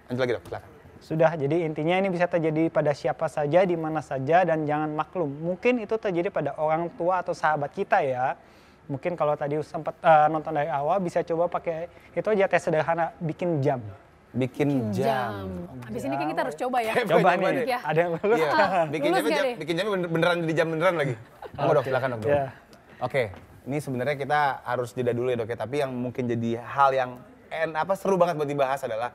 Speaker 1: Lanjut lagi dok, silakan.
Speaker 3: Sudah, jadi intinya ini bisa terjadi pada siapa saja, di mana saja, dan jangan maklum. Mungkin itu terjadi pada orang tua atau sahabat kita ya. Mungkin kalau tadi sempat nonton dari awal, bisa coba pakai itu aja tes sederhana, bikin jam.
Speaker 1: Bikin jam.
Speaker 2: Habis ini kan kita harus coba ya.
Speaker 3: Coba
Speaker 1: Coba
Speaker 3: nih,
Speaker 1: deh.
Speaker 2: Ya.
Speaker 3: ada yang lulus.
Speaker 1: Iya,
Speaker 2: Lulus nggak deh?
Speaker 1: bikin jamnya beneran di jam beneran lagi. Monggo dok, silakan dok.
Speaker 3: Ya.
Speaker 1: Oke, ini sebenarnya kita harus jeda dulu ya dok ya. Tapi yang mungkin jadi hal yang seru banget buat dibahas adalah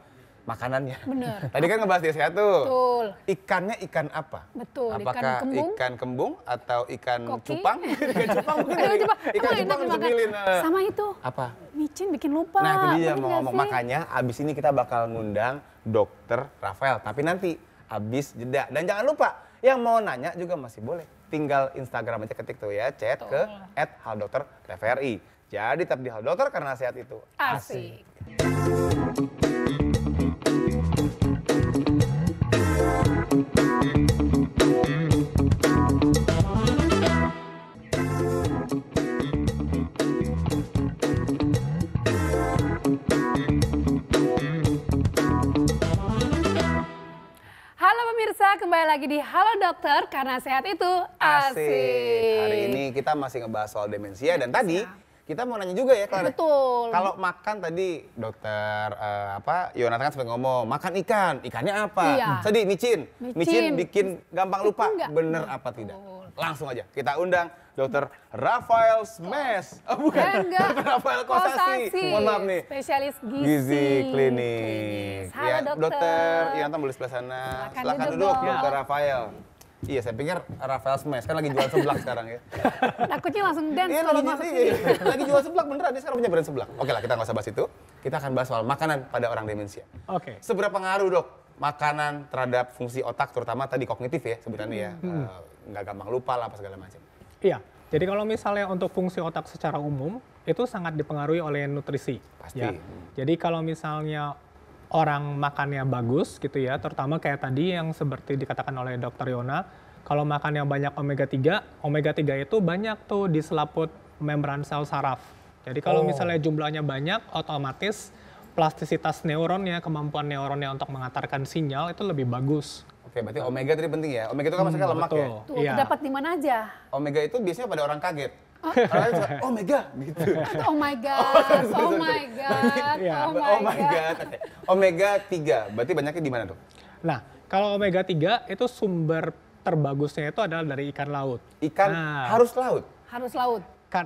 Speaker 1: makanannya.
Speaker 2: Bener.
Speaker 1: Tadi kan ngebahas dia sehat tuh.
Speaker 2: Betul.
Speaker 1: Ikannya ikan apa?
Speaker 2: Betul, ikan
Speaker 1: Apakah
Speaker 2: kembung?
Speaker 1: ikan kembung atau ikan
Speaker 2: Koki?
Speaker 1: cupang? Ikan cupang mungkin
Speaker 2: Aduh,
Speaker 1: dari
Speaker 2: coba.
Speaker 1: ikan
Speaker 2: Emang
Speaker 1: cupang
Speaker 2: enak
Speaker 1: bisa
Speaker 2: dimakan.
Speaker 1: pilih.
Speaker 2: Sama itu.
Speaker 1: Apa?
Speaker 2: Micin bikin lupa.
Speaker 1: Nah itu dia
Speaker 2: Bener
Speaker 1: mau
Speaker 2: nggak
Speaker 1: ngomong.
Speaker 2: sih?
Speaker 1: Makanya abis ini kita bakal ngundang Dokter Rafael. Tapi nanti abis jeda. Dan jangan lupa yang mau nanya juga masih boleh. Tinggal Instagram aja ketik tuh ya. Chat ke @haldokter_tvri. Jadi tetap di Hal Dokter karena sehat itu
Speaker 2: Asik. Halo pemirsa, kembali lagi di Halo Dokter karena sehat itu asik.
Speaker 1: Hari ini kita masih ngebahas soal demensia dan tadi kita mau nanya juga ya Clara.
Speaker 2: Betul.
Speaker 1: Kalau makan tadi dokter Yonatan kan sempat ngomong makan ikan, ikannya apa?
Speaker 2: Iya.
Speaker 1: Tadi micin bikin gampang lupa.
Speaker 2: Itu enggak.
Speaker 1: Bener apa tidak? Langsung aja kita undang Dokter Rafael Smes. Oh bukan,
Speaker 2: Enggak.
Speaker 1: Dokter Rafael Kosasi. Mohon maaf nih.
Speaker 2: Spesialis
Speaker 1: Gizi klinik.
Speaker 2: Halo
Speaker 1: Ya,
Speaker 2: dokter.
Speaker 1: Yonatan boleh sebelah sana.
Speaker 2: Silakan
Speaker 1: Silakan
Speaker 2: duduk,
Speaker 1: duduk,
Speaker 2: Dok.
Speaker 1: Dokter Rafael. Iya, saya pikir Rafael Smes kan lagi jual seblak sekarang ya.
Speaker 2: Takutnya langsung dance
Speaker 1: Iya,
Speaker 2: kalau
Speaker 1: lagi,
Speaker 2: masuk
Speaker 1: iya, lagi jual seblak beneran, dia sekarang punya brand seblak. Oke lah, kita nggak usah bahas itu. Kita akan bahas soal makanan pada orang demensia.
Speaker 3: Oke.
Speaker 1: Seberapa pengaruh dok makanan terhadap fungsi otak, terutama tadi kognitif ya sebenarnya ya. Nggak gampang lupa lah apa segala macam.
Speaker 4: Iya, jadi kalau misalnya untuk fungsi otak secara umum, itu sangat dipengaruhi oleh nutrisi.
Speaker 1: Pasti.
Speaker 4: Ya. Jadi kalau misalnya orang makannya bagus gitu ya, terutama kayak tadi yang seperti dikatakan oleh Dr. Yona, kalau makannya banyak omega 3 itu banyak tuh di selaput membran sel saraf. Jadi kalau misalnya jumlahnya banyak, otomatis plastisitas neuronnya, kemampuan neuronnya untuk mengantarkan sinyal itu lebih bagus.
Speaker 1: Oke, berarti omega tadi penting ya. Omega itu kan maksudnya lemak ya.
Speaker 4: betul.
Speaker 2: Tuh,
Speaker 4: Iya.
Speaker 2: dapat di mana aja?
Speaker 1: Omega itu biasanya pada orang kaget. Karena suka, omega gitu.
Speaker 2: Oh my god, oh my god,
Speaker 4: Iya.
Speaker 2: oh my god.
Speaker 1: Omega 3, berarti banyaknya di mana dok?
Speaker 4: Nah, kalau omega 3 itu sumber terbagusnya itu adalah dari ikan laut.
Speaker 1: Ikan
Speaker 4: Nah.
Speaker 1: harus laut.
Speaker 2: Harus laut.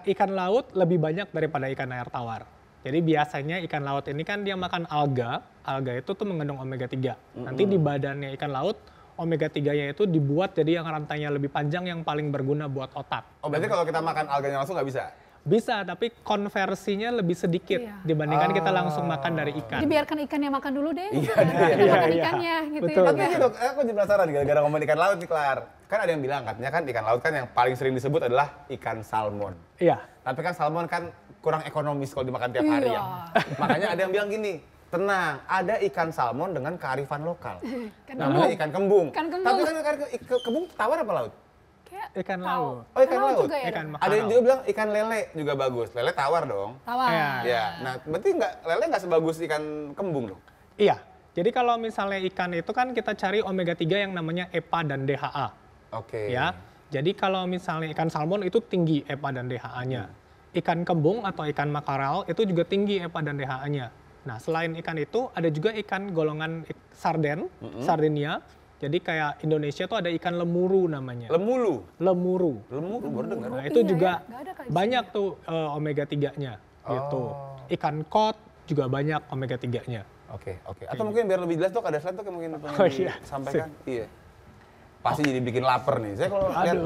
Speaker 4: Ikan laut lebih banyak daripada ikan air tawar. Jadi biasanya ikan laut ini kan dia makan alga. Alga itu tuh mengandung omega 3. Nanti di badannya ikan laut, omega 3-nya itu dibuat jadi yang rantainya lebih panjang yang paling berguna buat otak.
Speaker 1: Oh berarti kalau kita makan alganya langsung nggak bisa?
Speaker 4: Bisa, tapi konversinya lebih sedikit
Speaker 2: Iya.
Speaker 4: dibandingkan kita langsung makan dari ikan.
Speaker 2: Dibiarkan ikannya makan dulu deh.
Speaker 1: Iya,
Speaker 2: Kita
Speaker 4: iya,
Speaker 2: makan
Speaker 4: iya.
Speaker 2: ikannya gitu
Speaker 4: Betul.
Speaker 2: ya.
Speaker 1: Tapi ini dok, aku jadi penasaran gara-gara ngomong ikan laut nih Klar. Kan ada yang bilang katanya kan ikan laut kan yang paling sering disebut adalah ikan salmon.
Speaker 4: Iya.
Speaker 1: Tapi kan salmon kan kurang ekonomis kalau dimakan tiap hari
Speaker 2: Iya.
Speaker 1: ya. Makanya ada yang bilang gini, tenang, ada ikan salmon dengan kearifan lokal. Namanya ikan kembung.
Speaker 2: Ikan kembung.
Speaker 1: Tapi kan ikan kembung tawar apa laut?
Speaker 2: Kayak
Speaker 4: Ikan
Speaker 2: tahu.
Speaker 4: laut.
Speaker 1: Oh ikan laut.
Speaker 2: juga ya.
Speaker 4: Ikan
Speaker 2: Dok?
Speaker 4: makarel.
Speaker 1: Ada yang juga bilang ikan lele juga bagus. Lele tawar dong.
Speaker 2: Tawar.
Speaker 4: Iya.
Speaker 1: Ya, nah berarti lele nggak sebagus ikan kembung dong?
Speaker 4: Iya. Jadi kalau misalnya ikan itu kan kita cari omega 3 yang namanya EPA dan DHA.
Speaker 1: Oke.
Speaker 4: Ya. Jadi kalau misalnya ikan salmon itu tinggi EPA dan DHA-nya. Ikan kembung atau ikan makarel itu juga tinggi EPA dan DHA-nya. Nah, selain ikan itu ada juga ikan golongan sardinia. Jadi kayak Indonesia tuh ada ikan lemuru namanya.
Speaker 1: Lemulu.
Speaker 4: Lemuru.
Speaker 1: Lemuru baru dengar.
Speaker 4: Nah, itu
Speaker 2: Iya
Speaker 4: juga
Speaker 2: ya, nggak ada kali di
Speaker 4: banyak tuh omega 3-nya gitu. Ikan kod juga banyak omega 3-nya.
Speaker 1: Oke. Atau mungkin biar lebih jelas dok ada slide tuh yang mungkin pengen
Speaker 4: Oh, iya.
Speaker 1: disampaikan. Iya. Pasti jadi bikin lapar nih. Saya kalau lihat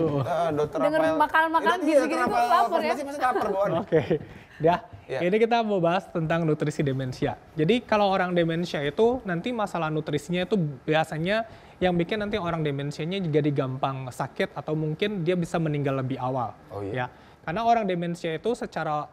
Speaker 1: dokter
Speaker 2: Denger
Speaker 1: Rafael.
Speaker 2: makanan-makanan
Speaker 1: Iya,
Speaker 2: gizi-gizi
Speaker 1: Dokter
Speaker 2: tuh
Speaker 1: Rafael
Speaker 2: lapar ya.
Speaker 1: Pasti lapar bawaan.
Speaker 4: Oke, ya.
Speaker 1: Iya.
Speaker 4: Ini kita mau bahas tentang nutrisi demensia. Jadi kalau orang demensia itu nanti masalah nutrisinya itu biasanya yang bikin nanti orang demensianya jadi gampang sakit atau mungkin dia bisa meninggal lebih awal.
Speaker 1: Oh, iya.
Speaker 4: Ya, karena orang demensia itu secara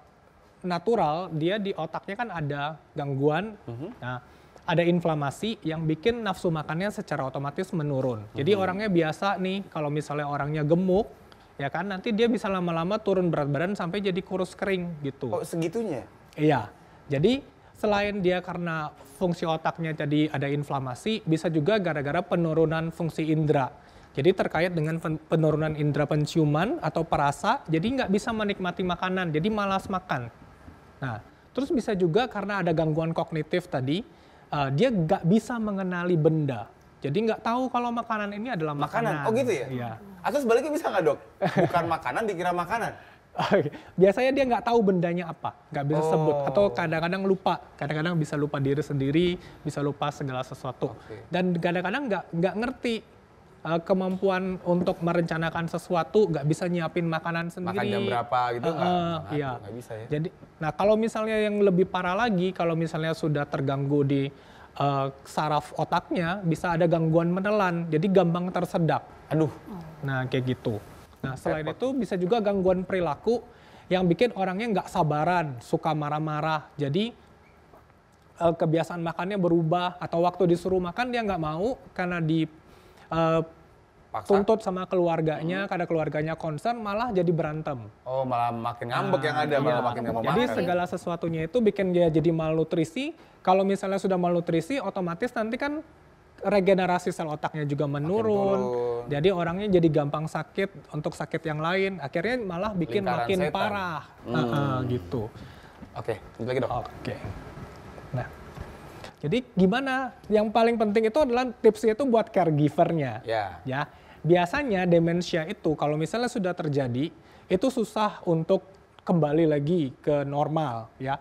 Speaker 4: natural dia di otaknya kan ada gangguan. Nah, ada inflamasi yang bikin nafsu makannya secara otomatis menurun. Jadi orangnya biasa nih kalau misalnya orangnya gemuk, ya kan nanti dia bisa lama-lama turun berat badan sampai jadi kurus kering gitu.
Speaker 1: Oh segitunya?
Speaker 4: Iya. Jadi selain dia karena fungsi otaknya jadi ada inflamasi, bisa juga gara-gara penurunan fungsi indera. Jadi terkait dengan penurunan indera penciuman atau perasa, jadi nggak bisa menikmati makanan, jadi malas makan. Nah, terus bisa juga karena ada gangguan kognitif tadi, dia nggak bisa mengenali benda. Jadi nggak tahu kalau makanan ini adalah makanan.
Speaker 1: Oh gitu ya?
Speaker 4: Iya.
Speaker 1: Atau sebaliknya bisa nggak dok? Bukan makanan dikira makanan?
Speaker 4: Biasanya dia nggak tahu bendanya apa, nggak bisa sebut. Atau kadang-kadang lupa, kadang-kadang bisa lupa diri sendiri, bisa lupa segala sesuatu. Dan kadang-kadang nggak ngerti kemampuan untuk merencanakan sesuatu, nggak bisa nyiapin makanan sendiri.
Speaker 1: Makan jam berapa gitu
Speaker 4: iya.
Speaker 1: nggak bisa ya?
Speaker 4: Jadi, nah kalau misalnya yang lebih parah lagi, kalau misalnya sudah terganggu di saraf otaknya, bisa ada gangguan menelan, jadi gampang tersedak.
Speaker 1: Aduh.
Speaker 4: Nah kayak gitu. Nah selain itu bisa juga gangguan perilaku yang bikin orangnya nggak sabaran, suka marah-marah. Jadi kebiasaan makannya berubah atau waktu disuruh makan dia nggak mau karena tuntut sama keluarganya, karena keluarganya concern malah jadi berantem.
Speaker 1: Oh malah makin ngambek yang ada, malah makin nggak mau
Speaker 4: Jadi
Speaker 1: makan.
Speaker 4: segala sesuatunya itu bikin dia jadi malnutrisi. Kalau misalnya sudah malnutrisi, otomatis nanti kan regenerasi sel otaknya juga menurun. Jadi orangnya jadi gampang sakit untuk sakit yang lain. Akhirnya malah bikin
Speaker 1: Lingkaran
Speaker 4: makin
Speaker 1: setan.
Speaker 4: parah. Gitu.
Speaker 1: Oke, lanjut lagi dok.
Speaker 4: Oke. Nah, jadi gimana? Yang paling penting itu adalah tipsnya itu buat caregivernya. Ya, biasanya demensia itu kalau misalnya sudah terjadi, itu susah untuk kembali lagi ke normal. Ya,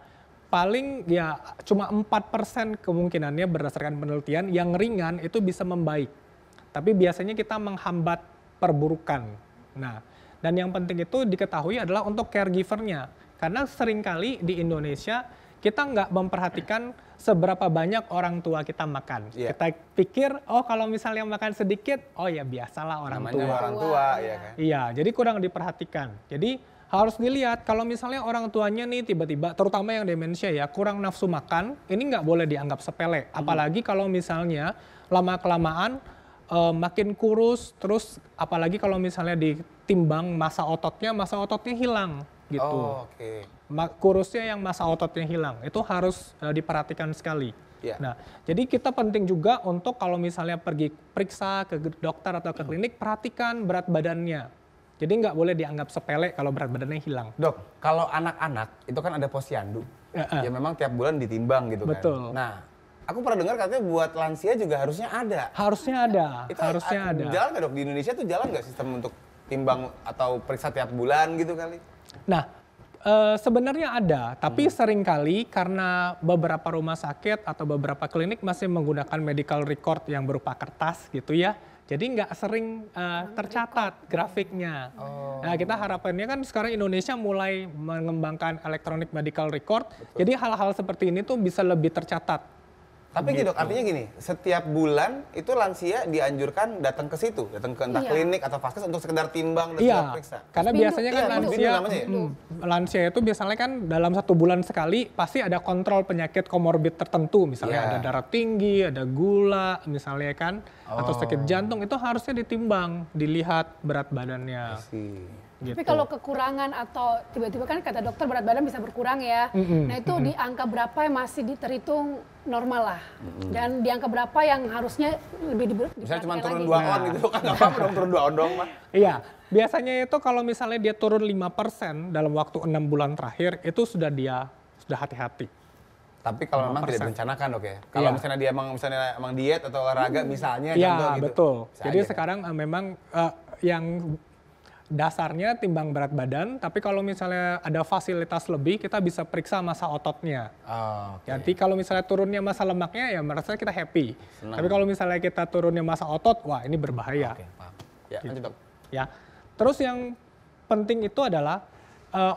Speaker 4: paling ya cuma 4% kemungkinannya berdasarkan penelitian yang ringan itu bisa membaik. Tapi biasanya kita menghambat perburukan. Nah, dan yang penting itu diketahui adalah untuk caregivernya. Karena seringkali di Indonesia kita nggak memperhatikan seberapa banyak orang tua kita makan. Kita pikir, oh kalau misalnya makan sedikit, oh ya biasalah orang
Speaker 1: Namanya
Speaker 4: tua.
Speaker 1: orang tua, ya kan?
Speaker 4: Iya, jadi kurang diperhatikan. Jadi harus dilihat kalau misalnya orang tuanya nih tiba-tiba, terutama yang demensia ya, kurang nafsu makan, ini nggak boleh dianggap sepele. Apalagi kalau misalnya lama-kelamaan makin kurus, terus apalagi kalau misalnya ditimbang massa ototnya hilang gitu.
Speaker 1: Oh, oke.
Speaker 4: Kurusnya yang massa ototnya hilang, itu harus diperhatikan sekali. Nah, jadi kita penting juga untuk kalau misalnya pergi periksa ke dokter atau ke klinik, perhatikan berat badannya. Jadi nggak boleh dianggap sepele kalau berat badannya hilang.
Speaker 1: Dok, kalau anak-anak itu kan ada posyandu. Ya memang tiap bulan ditimbang gitu kan.
Speaker 4: Betul.
Speaker 1: Nah, aku pernah dengar katanya buat lansia juga harusnya ada.
Speaker 4: Harusnya ada,
Speaker 1: Itu
Speaker 4: harusnya ada.
Speaker 1: Jalan nggak dok? Di Indonesia tuh jalan nggak sistem untuk timbang atau periksa tiap bulan gitu kali?
Speaker 4: Nah, sebenarnya ada, tapi seringkali karena beberapa rumah sakit atau beberapa klinik masih menggunakan medical record yang berupa kertas gitu ya. Jadi nggak sering tercatat grafiknya. Nah, kita harapannya kan sekarang Indonesia mulai mengembangkan electronic medical record. Jadi hal-hal seperti ini tuh bisa lebih tercatat.
Speaker 1: Tapi gitu, artinya gini, setiap bulan itu lansia dianjurkan datang ke situ, datang ke entah klinik atau vaskes untuk sekedar timbang dan sekedar periksa.
Speaker 4: Karena biasanya kan lansia itu biasanya kan dalam 1 bulan sekali pasti ada kontrol penyakit komorbid tertentu, misalnya ada darah tinggi, ada gula, misalnya kan, atau sakit jantung, itu harusnya ditimbang, dilihat berat badannya. Gitu.
Speaker 2: Tapi kalau kekurangan atau tiba-tiba kan kata dokter berat badan bisa berkurang ya. Nah itu di angka berapa yang masih terhitung normal lah. Dan di angka berapa yang harusnya lebih diperhatikan lagi.
Speaker 1: Misalnya cuma turun 2 on gitu kan nggak apa-apa dong, turun 2 on dong mah.
Speaker 4: Iya, biasanya itu kalau misalnya dia turun 5% dalam waktu 6 bulan terakhir itu sudah hati-hati.
Speaker 1: Tapi kalau memang tidak direncanakan dok ya. Kalau misalnya dia emang diet atau olahraga misalnya contoh gitu.
Speaker 4: Iya, betul.
Speaker 1: Bisa
Speaker 4: Jadi
Speaker 1: aja,
Speaker 4: sekarang memang yang dasarnya timbang berat badan, tapi kalau misalnya ada fasilitas lebih, kita bisa periksa massa ototnya. Jadi kalau misalnya turunnya massa lemaknya, ya merasa kita happy. Tapi kalau misalnya kita turunnya massa otot, wah ini berbahaya.
Speaker 1: Paham. Ya, lanjut dok.
Speaker 4: Ya. Terus yang penting itu adalah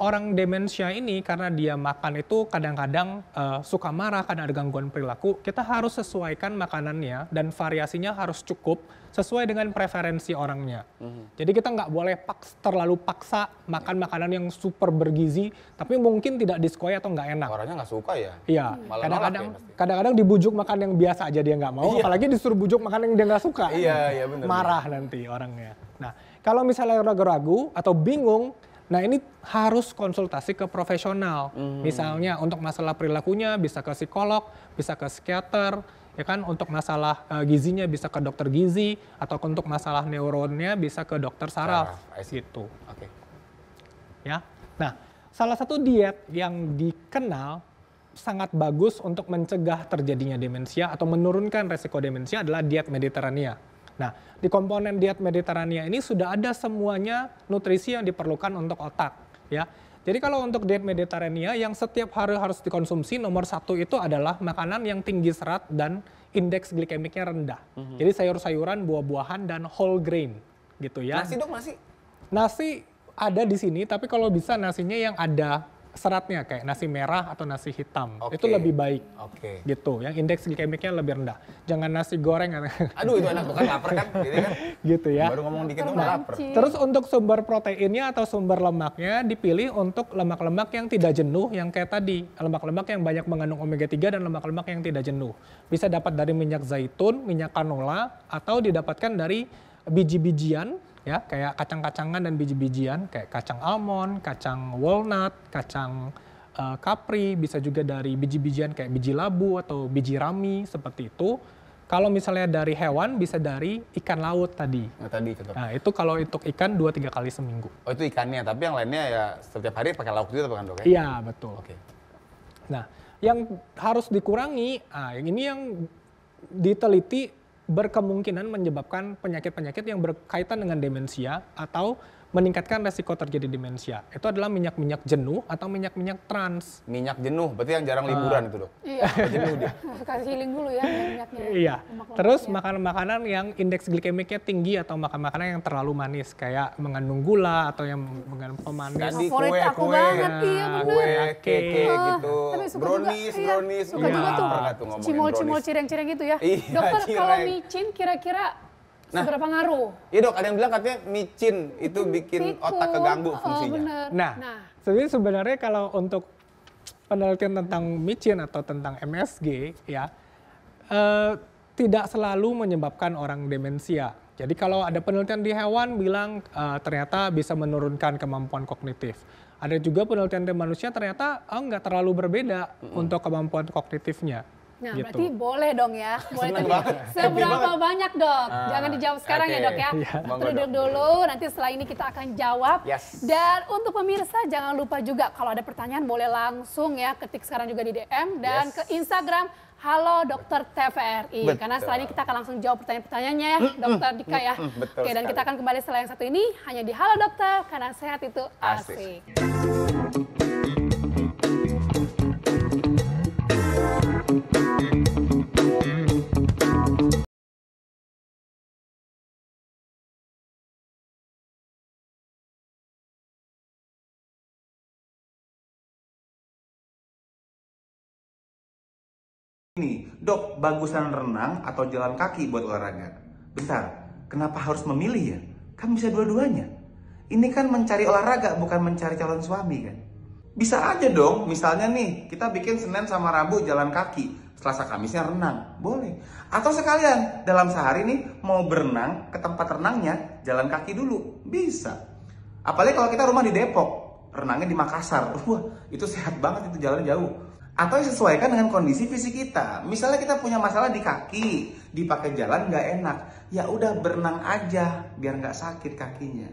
Speaker 4: orang demensia ini karena dia makan itu kadang-kadang suka marah, kadang ada gangguan perilaku, kita harus sesuaikan makanannya dan variasinya harus cukup sesuai dengan preferensi orangnya. Jadi kita nggak boleh terlalu paksa makan makanan yang super bergizi, tapi mungkin tidak disukai atau nggak enak.
Speaker 1: Orangnya nggak suka ya?
Speaker 4: Iya, kadang-kadang dibujuk makan yang biasa aja dia nggak mau, apalagi disuruh bujuk makan yang dia nggak suka.
Speaker 1: Iya, benar.
Speaker 4: Marah nanti orangnya. Nah, kalau misalnya ragu-ragu atau bingung, Nah ini harus konsultasi ke profesional. Misalnya untuk masalah perilakunya bisa ke psikolog, bisa ke psikiater, ya kan. Untuk masalah gizinya bisa ke dokter gizi, atau untuk masalah neuronnya bisa ke dokter saraf, gitu.
Speaker 1: Oke.
Speaker 4: Ya. Nah, salah satu diet yang dikenal sangat bagus untuk mencegah terjadinya demensia atau menurunkan resiko demensia adalah diet Mediterania. Nah, di komponen diet Mediterania ini sudah ada semuanya nutrisi yang diperlukan untuk otak, ya. Jadi kalau untuk diet Mediterania yang setiap hari harus dikonsumsi, nomor 1 itu adalah makanan yang tinggi serat dan indeks glikemiknya rendah. Jadi sayur-sayuran, buah-buahan, dan whole grain, gitu ya.
Speaker 1: Nasi dok, nasi?
Speaker 4: Nasi ada di sini, tapi kalau bisa nasinya yang ada seratnya, kayak nasi merah atau nasi hitam. Itu lebih baik. Gitu, yang indeks glikemiknya lebih rendah. Jangan nasi goreng.
Speaker 1: Aduh, itu enak, bukan lapar kan?
Speaker 4: Gitu ya.
Speaker 1: Baru ngomong dikit udah lapar.
Speaker 4: Terus untuk sumber proteinnya atau sumber lemaknya dipilih untuk lemak-lemak yang tidak jenuh, yang kayak tadi. Lemak-lemak yang banyak mengandung omega 3 dan lemak-lemak yang tidak jenuh. Bisa dapat dari minyak zaitun, minyak canola, atau didapatkan dari biji-bijian, ya, kayak kacang-kacangan dan biji-bijian, kayak kacang almond, kacang walnut, kacang kapri, bisa juga dari biji-bijian kayak biji labu atau biji rami, seperti itu. Kalau misalnya dari hewan, bisa dari ikan laut tadi. Nah, itu kalau untuk ikan 2-3 kali seminggu.
Speaker 1: Oh, itu ikannya, tapi yang lainnya ya setiap hari pakai lauk juga kan dok?
Speaker 4: Iya, betul. Nah, yang harus dikurangi, yang ini yang diteliti berkemungkinan menyebabkan penyakit-penyakit yang berkaitan dengan demensia atau meningkatkan resiko terjadi demensia. Itu adalah minyak-minyak jenuh atau minyak-minyak trans.
Speaker 1: Minyak jenuh, berarti yang jarang liburan itu dok?
Speaker 2: Iya.
Speaker 1: Jenuh dia.
Speaker 2: Kasih healing dulu ya minyaknya.
Speaker 4: Iya. Terus makanan-makanan yang indeks glikemiknya tinggi atau makan-makanan yang terlalu manis, kayak mengandung gula atau yang mengandung pemanis.
Speaker 1: Tadi
Speaker 2: Favorit aku banget, iya bener.
Speaker 1: Kue, keke gitu.
Speaker 2: Tapi suka
Speaker 1: Brownies,
Speaker 2: juga,
Speaker 1: brownies.
Speaker 2: Suka juga tuh
Speaker 1: ngomongin
Speaker 2: cimol-cimol
Speaker 1: brownies.
Speaker 2: cireng-cireng gitu ya.
Speaker 1: Iya,
Speaker 2: Dokter, kalau
Speaker 1: cireng.
Speaker 2: micin kira-kira seberapa ngaruh?
Speaker 1: Iya dok, ada yang bilang katanya micin itu bikin otak keganggu fungsinya.
Speaker 2: Bener.
Speaker 4: Nah, sebenarnya kalau untuk penelitian tentang micin atau tentang MSG, ya, tidak selalu menyebabkan orang demensia. Jadi kalau ada penelitian di hewan bilang ternyata bisa menurunkan kemampuan kognitif. Ada juga penelitian di manusia ternyata nggak terlalu berbeda untuk kemampuan kognitifnya.
Speaker 2: Nah,
Speaker 4: gitu.
Speaker 2: berarti boleh dong ya. Boleh, tapi
Speaker 1: banget.
Speaker 2: seberapa banyak dok? Jangan dijawab sekarang ya dok ya.
Speaker 1: Monggo,
Speaker 2: Duduk
Speaker 1: Dok.
Speaker 2: dulu, nanti setelah ini kita akan jawab.
Speaker 1: Yes.
Speaker 2: Dan untuk pemirsa jangan lupa juga kalau ada pertanyaan boleh langsung ya ketik sekarang juga di DM dan ke Instagram Halo Dokter TVRI.
Speaker 1: Betul.
Speaker 2: Karena setelah ini kita akan langsung jawab pertanyaan-pertanyaannya ya, Dokter Dika ya.
Speaker 1: Betul
Speaker 2: Oke, dan
Speaker 1: sekali.
Speaker 2: kita akan kembali setelah yang satu ini hanya di Halo Dokter karena sehat itu
Speaker 1: Asik.
Speaker 2: asik.
Speaker 5: Ini, dok, bagusan renang atau jalan kaki buat olahraga? Bentar, kenapa harus memilih ya? Kan bisa dua-duanya. Ini kan mencari olahraga, bukan mencari calon suami kan? Bisa aja dong, misalnya nih, kita bikin Senin sama Rabu jalan kaki, Selasa Kamisnya renang, boleh. Atau sekalian, dalam sehari nih, mau berenang ke tempat renangnya, jalan kaki dulu, bisa. Apalagi kalau kita rumah di Depok, renangnya di Makassar, wah itu sehat banget, itu jalan jauh. Atau disesuaikan dengan kondisi fisik kita. Misalnya kita punya masalah di kaki, dipakai jalan nggak enak, ya udah berenang aja biar nggak sakit kakinya.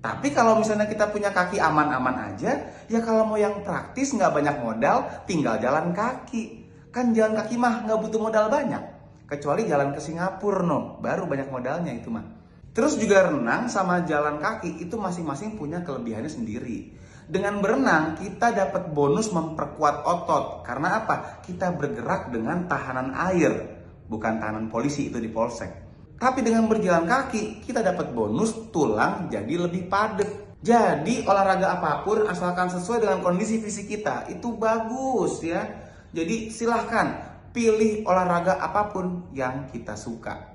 Speaker 5: Tapi kalau misalnya kita punya kaki aman-aman aja, ya kalau mau yang praktis nggak banyak modal, tinggal jalan kaki. Kan jalan kaki mah nggak butuh modal banyak, kecuali jalan ke Singapura no, baru banyak modalnya itu mah. Terus juga renang sama jalan kaki itu masing-masing punya kelebihannya sendiri. Dengan berenang kita dapat bonus memperkuat otot. Karena apa? Kita bergerak dengan tahanan air, bukan tahanan polisi itu di polsek. Tapi dengan berjalan kaki kita dapat bonus tulang jadi lebih padat. Jadi olahraga apapun asalkan sesuai dengan kondisi fisik kita itu bagus ya. Jadi silahkan pilih olahraga apapun yang kita suka.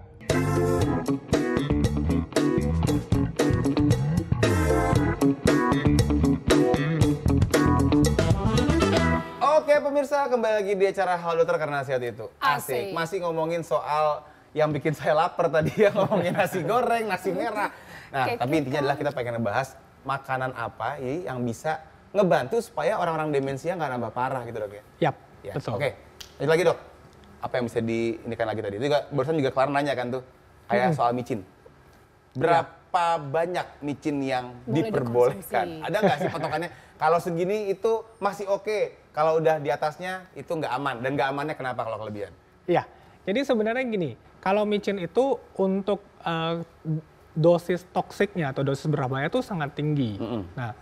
Speaker 1: Oke pemirsa, kembali lagi di acara Halo Dokter karena sehat itu
Speaker 2: Asik.
Speaker 1: Masih ngomongin soal yang bikin saya lapar tadi ya, ngomongin nasi goreng, nasi merah. Nah, tapi intinya adalah kita pengen ngebahas makanan apa yang bisa ngebantu supaya orang-orang demensia nggak nambah parah gitu dok ya?
Speaker 4: Yap,
Speaker 1: Ya.
Speaker 4: betul.
Speaker 1: Oke, lanjut lagi dok. Apa yang bisa diinikan lagi tadi? Itu juga, barusan juga Clara nanya kan tuh, kayak soal micin. Berapa banyak micin yang
Speaker 2: Boleh
Speaker 1: diperbolehkan?
Speaker 2: dikonsumsi.
Speaker 1: Ada nggak sih patokannya? Kalau segini itu masih oke, kalau udah di atasnya itu nggak aman. Dan nggak amannya kenapa kalau kelebihan?
Speaker 4: Iya, jadi sebenarnya gini, kalau micin itu untuk dosis toksiknya atau dosis berbahaya itu sangat tinggi. Nah,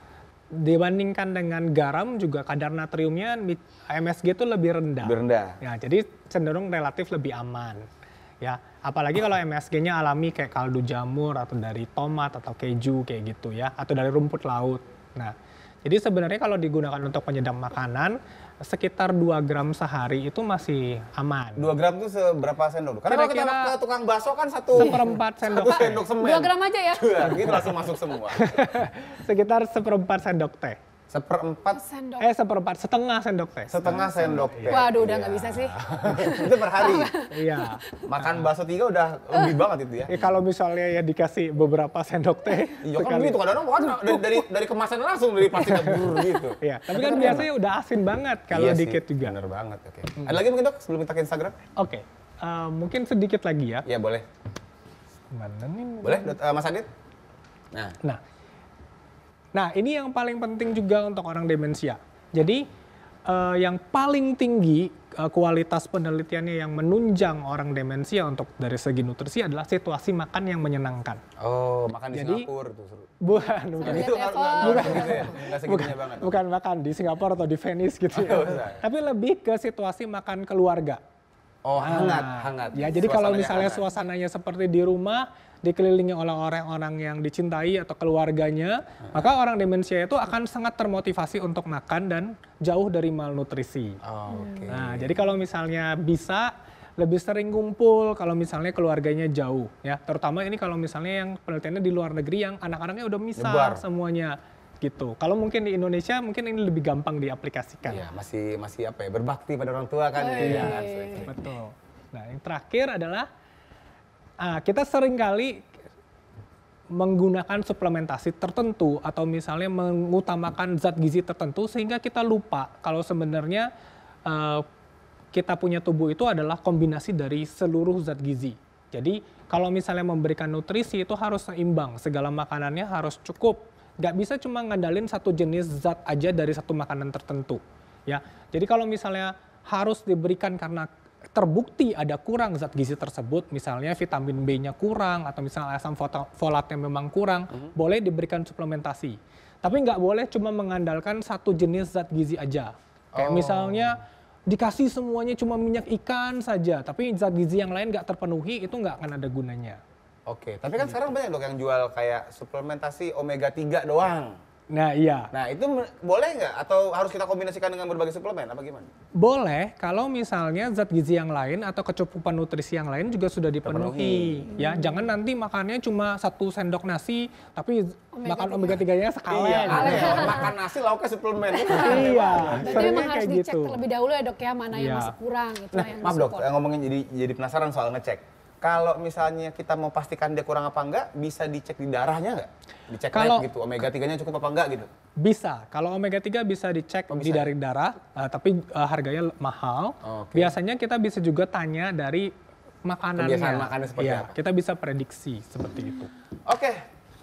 Speaker 4: dibandingkan dengan garam juga kadar natriumnya MSG itu lebih rendah.
Speaker 1: Lebih rendah.
Speaker 4: Ya, jadi cenderung relatif lebih aman. Ya, apalagi kalau MSG-nya alami kayak kaldu jamur atau dari tomat atau keju kayak gitu ya, atau dari rumput laut. Nah, jadi sebenarnya kalau digunakan untuk penyedap makanan sekitar 2 gram sehari itu masih aman.
Speaker 1: 2 gram itu seberapa sendok? Karena kalau kita
Speaker 4: Kira-kira
Speaker 1: ke tukang bakso kan
Speaker 4: seperempat sendok
Speaker 1: satu
Speaker 4: teh.
Speaker 1: sendok semen.
Speaker 2: 2 gram aja ya.
Speaker 1: Gitu langsung masuk semua.
Speaker 4: Sekitar seperempat sendok teh.
Speaker 1: Seperempat,
Speaker 2: Sendok.
Speaker 4: Seperempat, setengah sendok teh.
Speaker 1: setengah sendok teh.
Speaker 2: Waduh, udah nggak
Speaker 1: Iya.
Speaker 2: bisa sih.
Speaker 1: Itu per hari.
Speaker 4: Iya.
Speaker 1: Makan bakso 3 udah lebih banget itu ya.
Speaker 4: Ya kalau misalnya ya dikasih beberapa sendok teh.
Speaker 1: Iya kan gitu, kadang-kadang makan dari kemasan langsung dari plastik keburu gitu.
Speaker 4: Iya, tapi kan biasanya udah asin banget kalau
Speaker 1: Iya sih,
Speaker 4: dikit juga.
Speaker 1: Bener banget, oke. Ada lagi mungkin dok sebelum kita ke Instagram?
Speaker 4: Oke, mungkin sedikit lagi ya.
Speaker 1: Iya boleh.
Speaker 4: Mana nih?
Speaker 1: Boleh Mas Adit?
Speaker 4: Nah, ini yang paling penting juga untuk orang demensia. Jadi yang paling tinggi kualitas penelitiannya yang menunjang orang demensia untuk dari segi nutrisi adalah situasi makan yang menyenangkan.
Speaker 1: Oh, makan di
Speaker 4: Jadi-
Speaker 1: Singapura tuh seru.
Speaker 4: Bukan,
Speaker 2: Lihat
Speaker 1: Itu nggak
Speaker 2: level.
Speaker 1: gitu ya? Nggak segitunya banget.
Speaker 4: bukan makan di Singapura atau di Venice gitu ya.
Speaker 1: Oh, bukan.
Speaker 4: Tapi lebih ke situasi makan keluarga.
Speaker 1: Oh, hangat,
Speaker 4: Nah,
Speaker 1: hangat.
Speaker 4: Ya, jadi kalau
Speaker 1: Suasananya
Speaker 4: misalnya
Speaker 1: hangat.
Speaker 4: suasananya seperti di rumah, dikelilingi oleh orang-orang yang dicintai atau keluarganya, maka orang demensia itu akan sangat termotivasi untuk makan dan jauh dari malnutrisi.
Speaker 1: Oh, oke.
Speaker 4: Nah, jadi kalau misalnya bisa lebih sering kumpul kalau misalnya keluarganya jauh, ya. Terutama ini kalau misalnya yang penelitiannya di luar negeri yang anak-anaknya udah misah
Speaker 1: Nyebar.
Speaker 4: semuanya gitu. Kalau mungkin di Indonesia mungkin ini lebih gampang diaplikasikan.
Speaker 1: Iya, masih apa ya? Berbakti pada orang tua kan. Iya.
Speaker 4: Betul. Nah, yang terakhir adalah kita seringkali menggunakan suplementasi tertentu atau misalnya mengutamakan zat gizi tertentu sehingga kita lupa kalau sebenarnya kita punya tubuh itu adalah kombinasi dari seluruh zat gizi. Jadi kalau misalnya memberikan nutrisi itu harus seimbang, segala makanannya harus cukup. Nggak bisa cuma ngandalin satu jenis zat aja dari satu makanan tertentu. Ya, jadi kalau misalnya harus diberikan karena terbukti ada kurang zat gizi tersebut, misalnya vitamin B-nya kurang atau misalnya asam folatnya memang kurang, boleh diberikan suplementasi. Tapi nggak boleh cuma mengandalkan satu jenis zat gizi aja. Kayak misalnya dikasih semuanya cuma minyak ikan saja, tapi zat gizi yang lain nggak terpenuhi, itu nggak akan ada gunanya.
Speaker 1: Oke, tapi kan sekarang banyak dok yang jual kayak suplementasi omega 3 doang.
Speaker 4: Nah iya,
Speaker 1: Nah, itu boleh nggak? Atau harus kita kombinasikan dengan berbagai suplemen? Apa gimana?
Speaker 4: boleh kalau misalnya zat gizi yang lain atau kecukupan nutrisi yang lain juga sudah dipenuhi. Ya, jangan nanti makannya cuma 1 sendok nasi, tapi makan omega 3-nya sekali.
Speaker 1: Iya, aneh ya. Makan nasi lauknya suplemen.
Speaker 4: Iya,
Speaker 2: Berarti
Speaker 4: seringnya
Speaker 2: memang harus
Speaker 4: kayak
Speaker 2: dicek
Speaker 4: gitu.
Speaker 2: terlebih dahulu ya dok ya, mana yang
Speaker 4: Iya.
Speaker 2: masih kurang gitu.
Speaker 1: Nah,
Speaker 2: yang
Speaker 1: maaf dok,
Speaker 2: disupport.
Speaker 1: ngomongin jadi penasaran soal ngecek. Kalau misalnya kita mau pastikan dia kurang apa enggak, bisa dicek di darahnya nggak? Dicek
Speaker 4: Kalau-
Speaker 1: lab gitu, omega 3-nya cukup apa enggak gitu?
Speaker 4: Bisa, kalau omega 3 bisa dicek di dari darah, tapi harganya mahal.
Speaker 1: Oke.
Speaker 4: Biasanya kita bisa juga tanya dari makanannya.
Speaker 1: Kebiasaan makannya seperti
Speaker 4: Iya,
Speaker 1: apa?
Speaker 4: kita bisa prediksi seperti itu.
Speaker 1: Oke,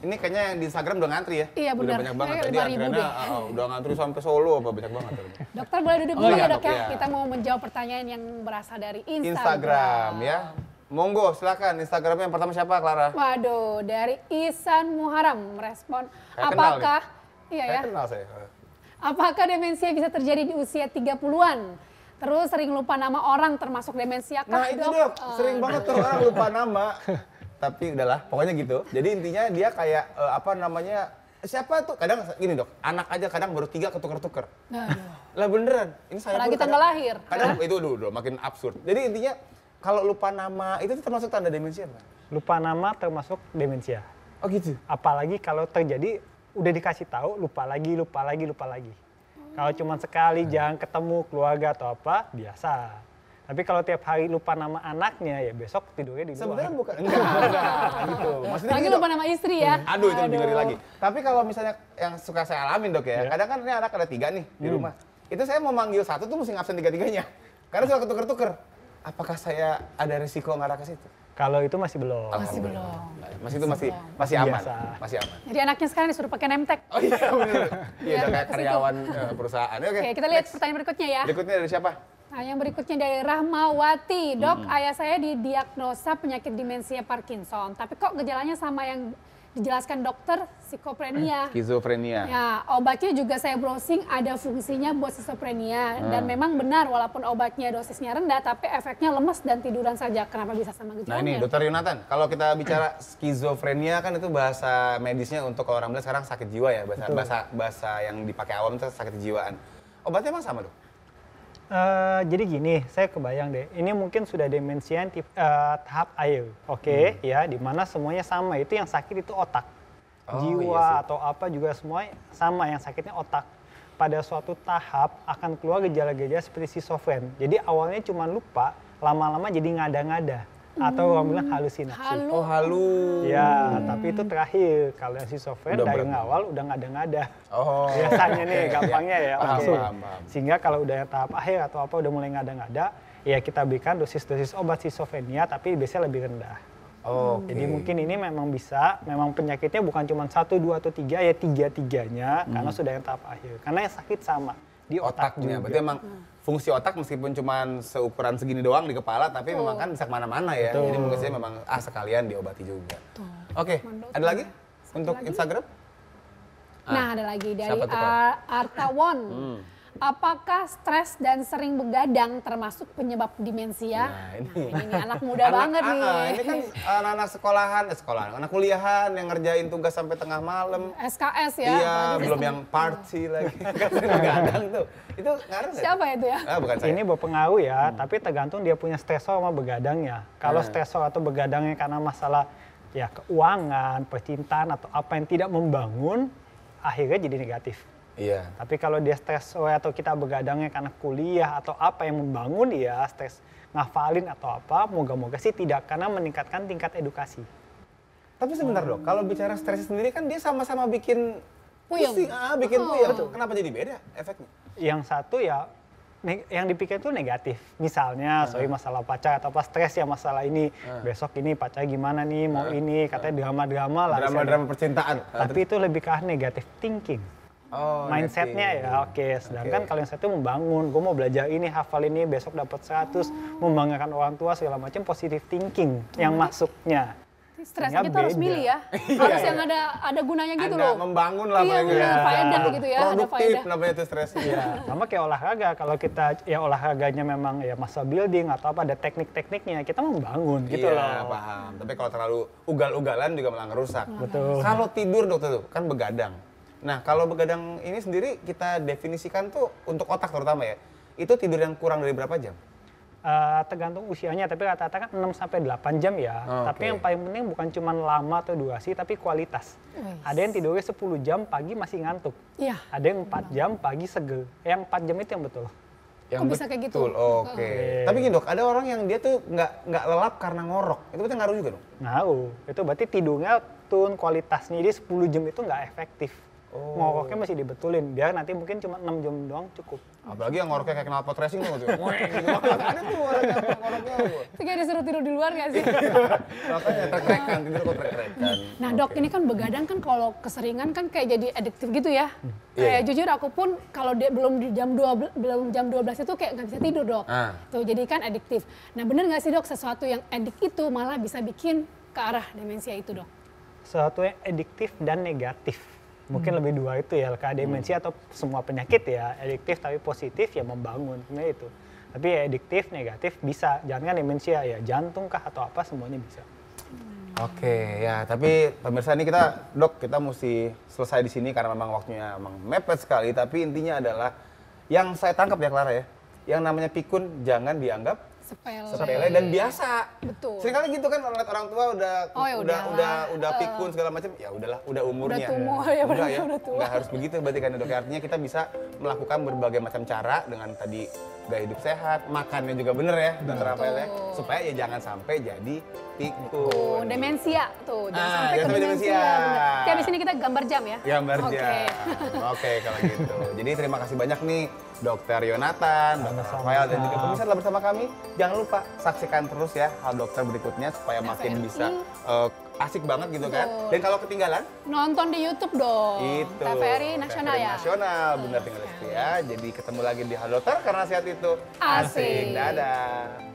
Speaker 1: ini kayaknya yang di Instagram udah ngantri ya?
Speaker 2: Iya,
Speaker 1: Udah
Speaker 2: benar.
Speaker 1: banyak banget.
Speaker 2: Kayaknya
Speaker 1: Tadi
Speaker 2: 5.000
Speaker 1: antriannya
Speaker 2: deh.
Speaker 1: udah ngantri sampai Solo apa banyak banget.
Speaker 2: Dokter boleh duduk
Speaker 1: Oh,
Speaker 2: dulu
Speaker 1: iya,
Speaker 2: ya dok
Speaker 1: dok,
Speaker 2: ya.
Speaker 1: iya.
Speaker 2: Kita mau menjawab pertanyaan yang berasal dari
Speaker 1: Instagram ya. Monggo silakan Instagramnya yang pertama siapa Clara?
Speaker 2: Waduh, dari Isan Muharam merespon
Speaker 1: Kayak kenal
Speaker 2: apakah iya ya,
Speaker 1: Saya kenal saya.
Speaker 2: apakah demensia bisa terjadi di usia 30-an? Terus sering lupa nama orang termasuk demensia kah,
Speaker 1: Nah itu dok, sering banget tuh orang lupa nama. Tapi udahlah, pokoknya gitu. Jadi intinya dia kayak apa namanya, siapa tuh? Kadang gini dok, anak aja kadang baru 3 ketuker-tuker. Lah beneran, ini saya
Speaker 2: Apalagi
Speaker 1: pun
Speaker 2: tanggal lahir.
Speaker 1: Kadang itu udah makin absurd. Jadi intinya kalau lupa nama itu tuh termasuk tanda demensia Pak?
Speaker 3: Lupa nama termasuk demensia.
Speaker 1: Oh gitu?
Speaker 3: Apalagi kalau terjadi udah dikasih tahu lupa lagi. Kalau cuma sekali jangan ketemu keluarga atau apa biasa. Tapi kalau tiap hari lupa nama anaknya, ya besok tidurnya di luar.
Speaker 1: Sebenarnya bukan, enggak gitu. Maksudnya
Speaker 2: Lagi
Speaker 1: gitu.
Speaker 2: lupa nama istri ya.
Speaker 1: Aduh, itu lebih ngeri lagi. Tapi kalau misalnya yang suka saya alamin dok ya, kadang kan ini anak ada 3 nih di rumah. Itu saya mau manggil satu tuh mesti ngabsen 3-3-nya. Karena suka ketuker-tuker. Apakah saya ada risiko ngarah ke situ?
Speaker 3: Kalau itu masih belum.
Speaker 2: Masih belum.
Speaker 1: Masih itu masih aman.
Speaker 3: Biasa.
Speaker 1: Masih aman.
Speaker 2: Jadi anaknya sekarang disuruh pakai nemtek.
Speaker 1: Oh iya benar. Iya udah kayak
Speaker 2: ke situ.
Speaker 1: karyawan perusahaan. Oke.
Speaker 2: Oke, kita lihat
Speaker 1: next.
Speaker 2: pertanyaan berikutnya ya.
Speaker 1: Berikutnya dari siapa?
Speaker 2: Nah, yang berikutnya dari Rahmawati. Dok, ayah saya didiagnosa penyakit demensia Parkinson. Tapi kok gejalanya sama yang dijelaskan dokter, skizofrenia.
Speaker 1: Skizofrenia.
Speaker 2: Ya, obatnya juga saya browsing ada fungsinya buat skizofrenia. Dan memang benar walaupun obatnya dosisnya rendah, tapi efeknya lemes dan tiduran saja. Kenapa bisa sama
Speaker 1: Nah
Speaker 2: gejalanya?
Speaker 1: ini Dokter Yonatan, kalau kita bicara skizofrenia kan itu bahasa medisnya untuk kalau orang bilang sekarang sakit jiwa ya, bahasa yang dipakai awam itu sakit kejiwaan. Obatnya emang sama dok?
Speaker 3: Jadi gini, saya kebayang deh, ini mungkin sudah demensia yang tahap akhir, oke, ya, di mana semuanya sama, itu yang sakit itu otak, jiwa atau apa juga semua sama, yang sakitnya otak. Pada suatu tahap akan keluar gejala-gejala seperti schizofren. Jadi awalnya cuma lupa, lama-lama jadi ngada-ngada, atau orang bilang halusinasi.
Speaker 1: Oh halu.
Speaker 3: Ya, tapi itu terakhir. Kalau yang schizofren
Speaker 1: Udah
Speaker 3: dari
Speaker 1: berat.
Speaker 3: awal udah ngada-ngada.
Speaker 1: Oh.
Speaker 3: Biasanya nih, gampangnya ya.
Speaker 1: Paham,
Speaker 3: Oke.
Speaker 1: paham.
Speaker 3: Sehingga kalau udah yang tahap akhir atau apa udah mulai ngada-ngada, ya kita berikan dosis-dosis obat schizofrenia, tapi biasanya lebih rendah.
Speaker 1: Oke.
Speaker 3: Jadi mungkin ini memang bisa, memang penyakitnya bukan cuma 1, 2, atau 3, ya 3-3-nya, karena sudah yang tahap akhir. Karena yang sakit sama, di otak
Speaker 1: Otaknya,
Speaker 3: juga.
Speaker 1: berarti emang fungsi otak meskipun cuma seukuran segini doang di kepala, tapi memang kan bisa kemana-mana ya. Jadi mungkin saya memang sekalian diobati juga. Oke, ada lagi untuk Instagram?
Speaker 2: Nah, ada lagi dari
Speaker 1: Siapa tuh, Pak?
Speaker 2: Artawon. Apakah stres dan sering begadang termasuk penyebab demensia?
Speaker 1: Nah,
Speaker 2: Ini nih, anak muda banget nih.
Speaker 1: Ini kan anak-anak sekolahan, anak kuliahan yang ngerjain tugas sampai tengah malam.
Speaker 2: SKS ya.
Speaker 1: Iya,
Speaker 2: apalagi
Speaker 1: belum
Speaker 2: sistem.
Speaker 1: yang party lagi. Kan sering begadang tuh. Itu ngaruh nggak?
Speaker 2: Siapa itu ya?
Speaker 1: Bukan saya.
Speaker 3: Ini berpengaruh ya, tapi tergantung dia punya stresor sama begadangnya. Kalau stresor atau begadangnya karena masalah ya keuangan, percintaan atau apa yang tidak membangun, akhirnya jadi negatif.
Speaker 1: Iya.
Speaker 3: Tapi kalau dia stresor atau kita begadangnya karena kuliah atau apa yang membangun dia, stres ngafalin atau apa, moga-moga sih tidak, karena meningkatkan tingkat edukasi.
Speaker 1: Tapi sebentar dok, kalau bicara stres sendiri kan dia sama-sama bikin
Speaker 2: Puyeng.
Speaker 1: pusing, bikin puyeng. Kenapa jadi beda efeknya?
Speaker 3: Yang satu ya yang dipikir itu negatif. Misalnya, masalah pacar atau apa, stres ya masalah ini. Besok ini pacar gimana nih, mau ini, katanya drama-drama lah.
Speaker 1: Drama-drama percintaan.
Speaker 3: Tapi itu lebih ke arah negative thinking.
Speaker 1: Oh,
Speaker 3: Mindsetnya ya oke. Sedangkan kalau yang satu membangun, gue mau belajar ini, hafal ini, besok dapat 100, membanggakan orang tua segala macam, positive thinking yang masuknya.
Speaker 2: Stresnya
Speaker 3: Sehingga
Speaker 2: kita harus
Speaker 3: beda.
Speaker 2: milih ya. Harus yang ada gunanya gitu
Speaker 1: Anda
Speaker 2: loh.
Speaker 1: membangun lah
Speaker 2: Iya,
Speaker 1: paling
Speaker 2: benar, faedah gitu ya, ada
Speaker 1: produktif
Speaker 2: faedah.
Speaker 1: namanya itu stres.
Speaker 3: Ya, sama kayak olahraga. Kalau kita ya olahraganya memang ya muscle building atau apa, ada teknik-tekniknya, kita membangun gitu
Speaker 1: Iya,
Speaker 3: loh.
Speaker 1: paham. Tapi kalau terlalu ugal-ugalan juga malah ngerusak.
Speaker 3: Betul.
Speaker 1: Kalau tidur dokter tuh kan begadang. Nah, kalau begadang ini sendiri kita definisikan tuh untuk otak terutama ya. Itu tidur yang kurang dari berapa jam?
Speaker 3: Tergantung usianya, tapi rata-rata kan 6-8 jam ya.
Speaker 1: Oh,
Speaker 3: Tapi
Speaker 1: oke.
Speaker 3: yang paling penting bukan cuma lama atau durasi, tapi kualitas. Ada yang tidurnya 10 jam, pagi masih ngantuk.
Speaker 2: Iya.
Speaker 3: Ada yang 4 jam, pagi seger. Yang 4 jam itu yang betul.
Speaker 1: Yang
Speaker 2: Kok bisa kayak gitu?
Speaker 1: betul, Oke. Tapi gini dok, ada orang yang dia tuh nggak lelap karena ngorok. Itu berarti ngaruh juga dong?
Speaker 3: Ngaruh. Itu berarti tidurnya turun kualitasnya. Jadi 10 jam itu nggak efektif. Ngoroknya masih dibetulin. Biar nanti mungkin cuma 6 jam doang cukup.
Speaker 1: Apalagi yang ngoroknya kayak knalpot racing tuh. Gitu. Ada tuh orang yang ngoroknya.
Speaker 2: Itu kayak disuruh tidur di luar nggak sih?
Speaker 1: Makanya trek-trekan, tidur kok trek-trekan.
Speaker 2: Nah dok, ini kan begadang kan kalau keseringan kan kayak jadi adiktif gitu ya. Kayak jujur aku pun kalau dia belum jam 12 itu kayak nggak bisa tidur dok. Tuh jadi kan adiktif. Nah bener nggak sih dok, sesuatu yang adik itu malah bisa bikin ke arah demensia itu dok?
Speaker 3: Sesuatu yang adiktif dan negatif. Mungkin lebih dua itu ya, kayak demensia atau semua penyakit ya, adiktif tapi positif ya membangun, sebenarnya itu. Tapi ya adiktif, negatif bisa, jangan kan demensia ya, jantung kah atau apa semuanya bisa.
Speaker 1: Oke, ya tapi pemirsa ini kita mesti selesai di sini karena memang waktunya memang mepet sekali. Tapi intinya adalah yang saya tangkap ya Clara ya, yang namanya pikun jangan dianggap sepele dan biasa.
Speaker 2: Betul.
Speaker 1: Seringkali gitu kan lihat orang tua
Speaker 2: Oh, ya
Speaker 1: udah pikun segala macam, ya udahlah, udah umurnya.
Speaker 2: Udah tua, ya benar,
Speaker 1: Enggak
Speaker 2: udah tua.
Speaker 1: Enggak harus begitu berarti kan dok. Artinya kita bisa melakukan berbagai macam cara dengan tadi gaya hidup sehat, makannya juga bener ya, Dokter Rafael ya, supaya ya jangan sampai jadi pikun.
Speaker 2: Demensia tuh, jangan sampai
Speaker 1: jangan
Speaker 2: ke
Speaker 1: sampai
Speaker 2: demensia.
Speaker 1: demensia.
Speaker 2: Oke, habis ini kita gambar jam ya.
Speaker 1: Gambar
Speaker 2: Oke.
Speaker 1: jam. Oke, kalau gitu. Jadi terima kasih banyak nih Dokter Yonatan, Dokter Rafael dan juga pemirsa telah bersama kami. Jangan lupa saksikan terus ya hal dokter berikutnya supaya makin
Speaker 2: TVRI.
Speaker 1: bisa asik banget gitu kan. Dan kalau ketinggalan,
Speaker 2: Nonton di YouTube dong.
Speaker 1: itu
Speaker 2: TVRI Nasional
Speaker 1: TVRI
Speaker 2: ya.
Speaker 1: Nasional, benar tinggal setia. Jadi ketemu lagi di Hal Dokter karena sehat itu
Speaker 2: Asik.
Speaker 1: Dadah.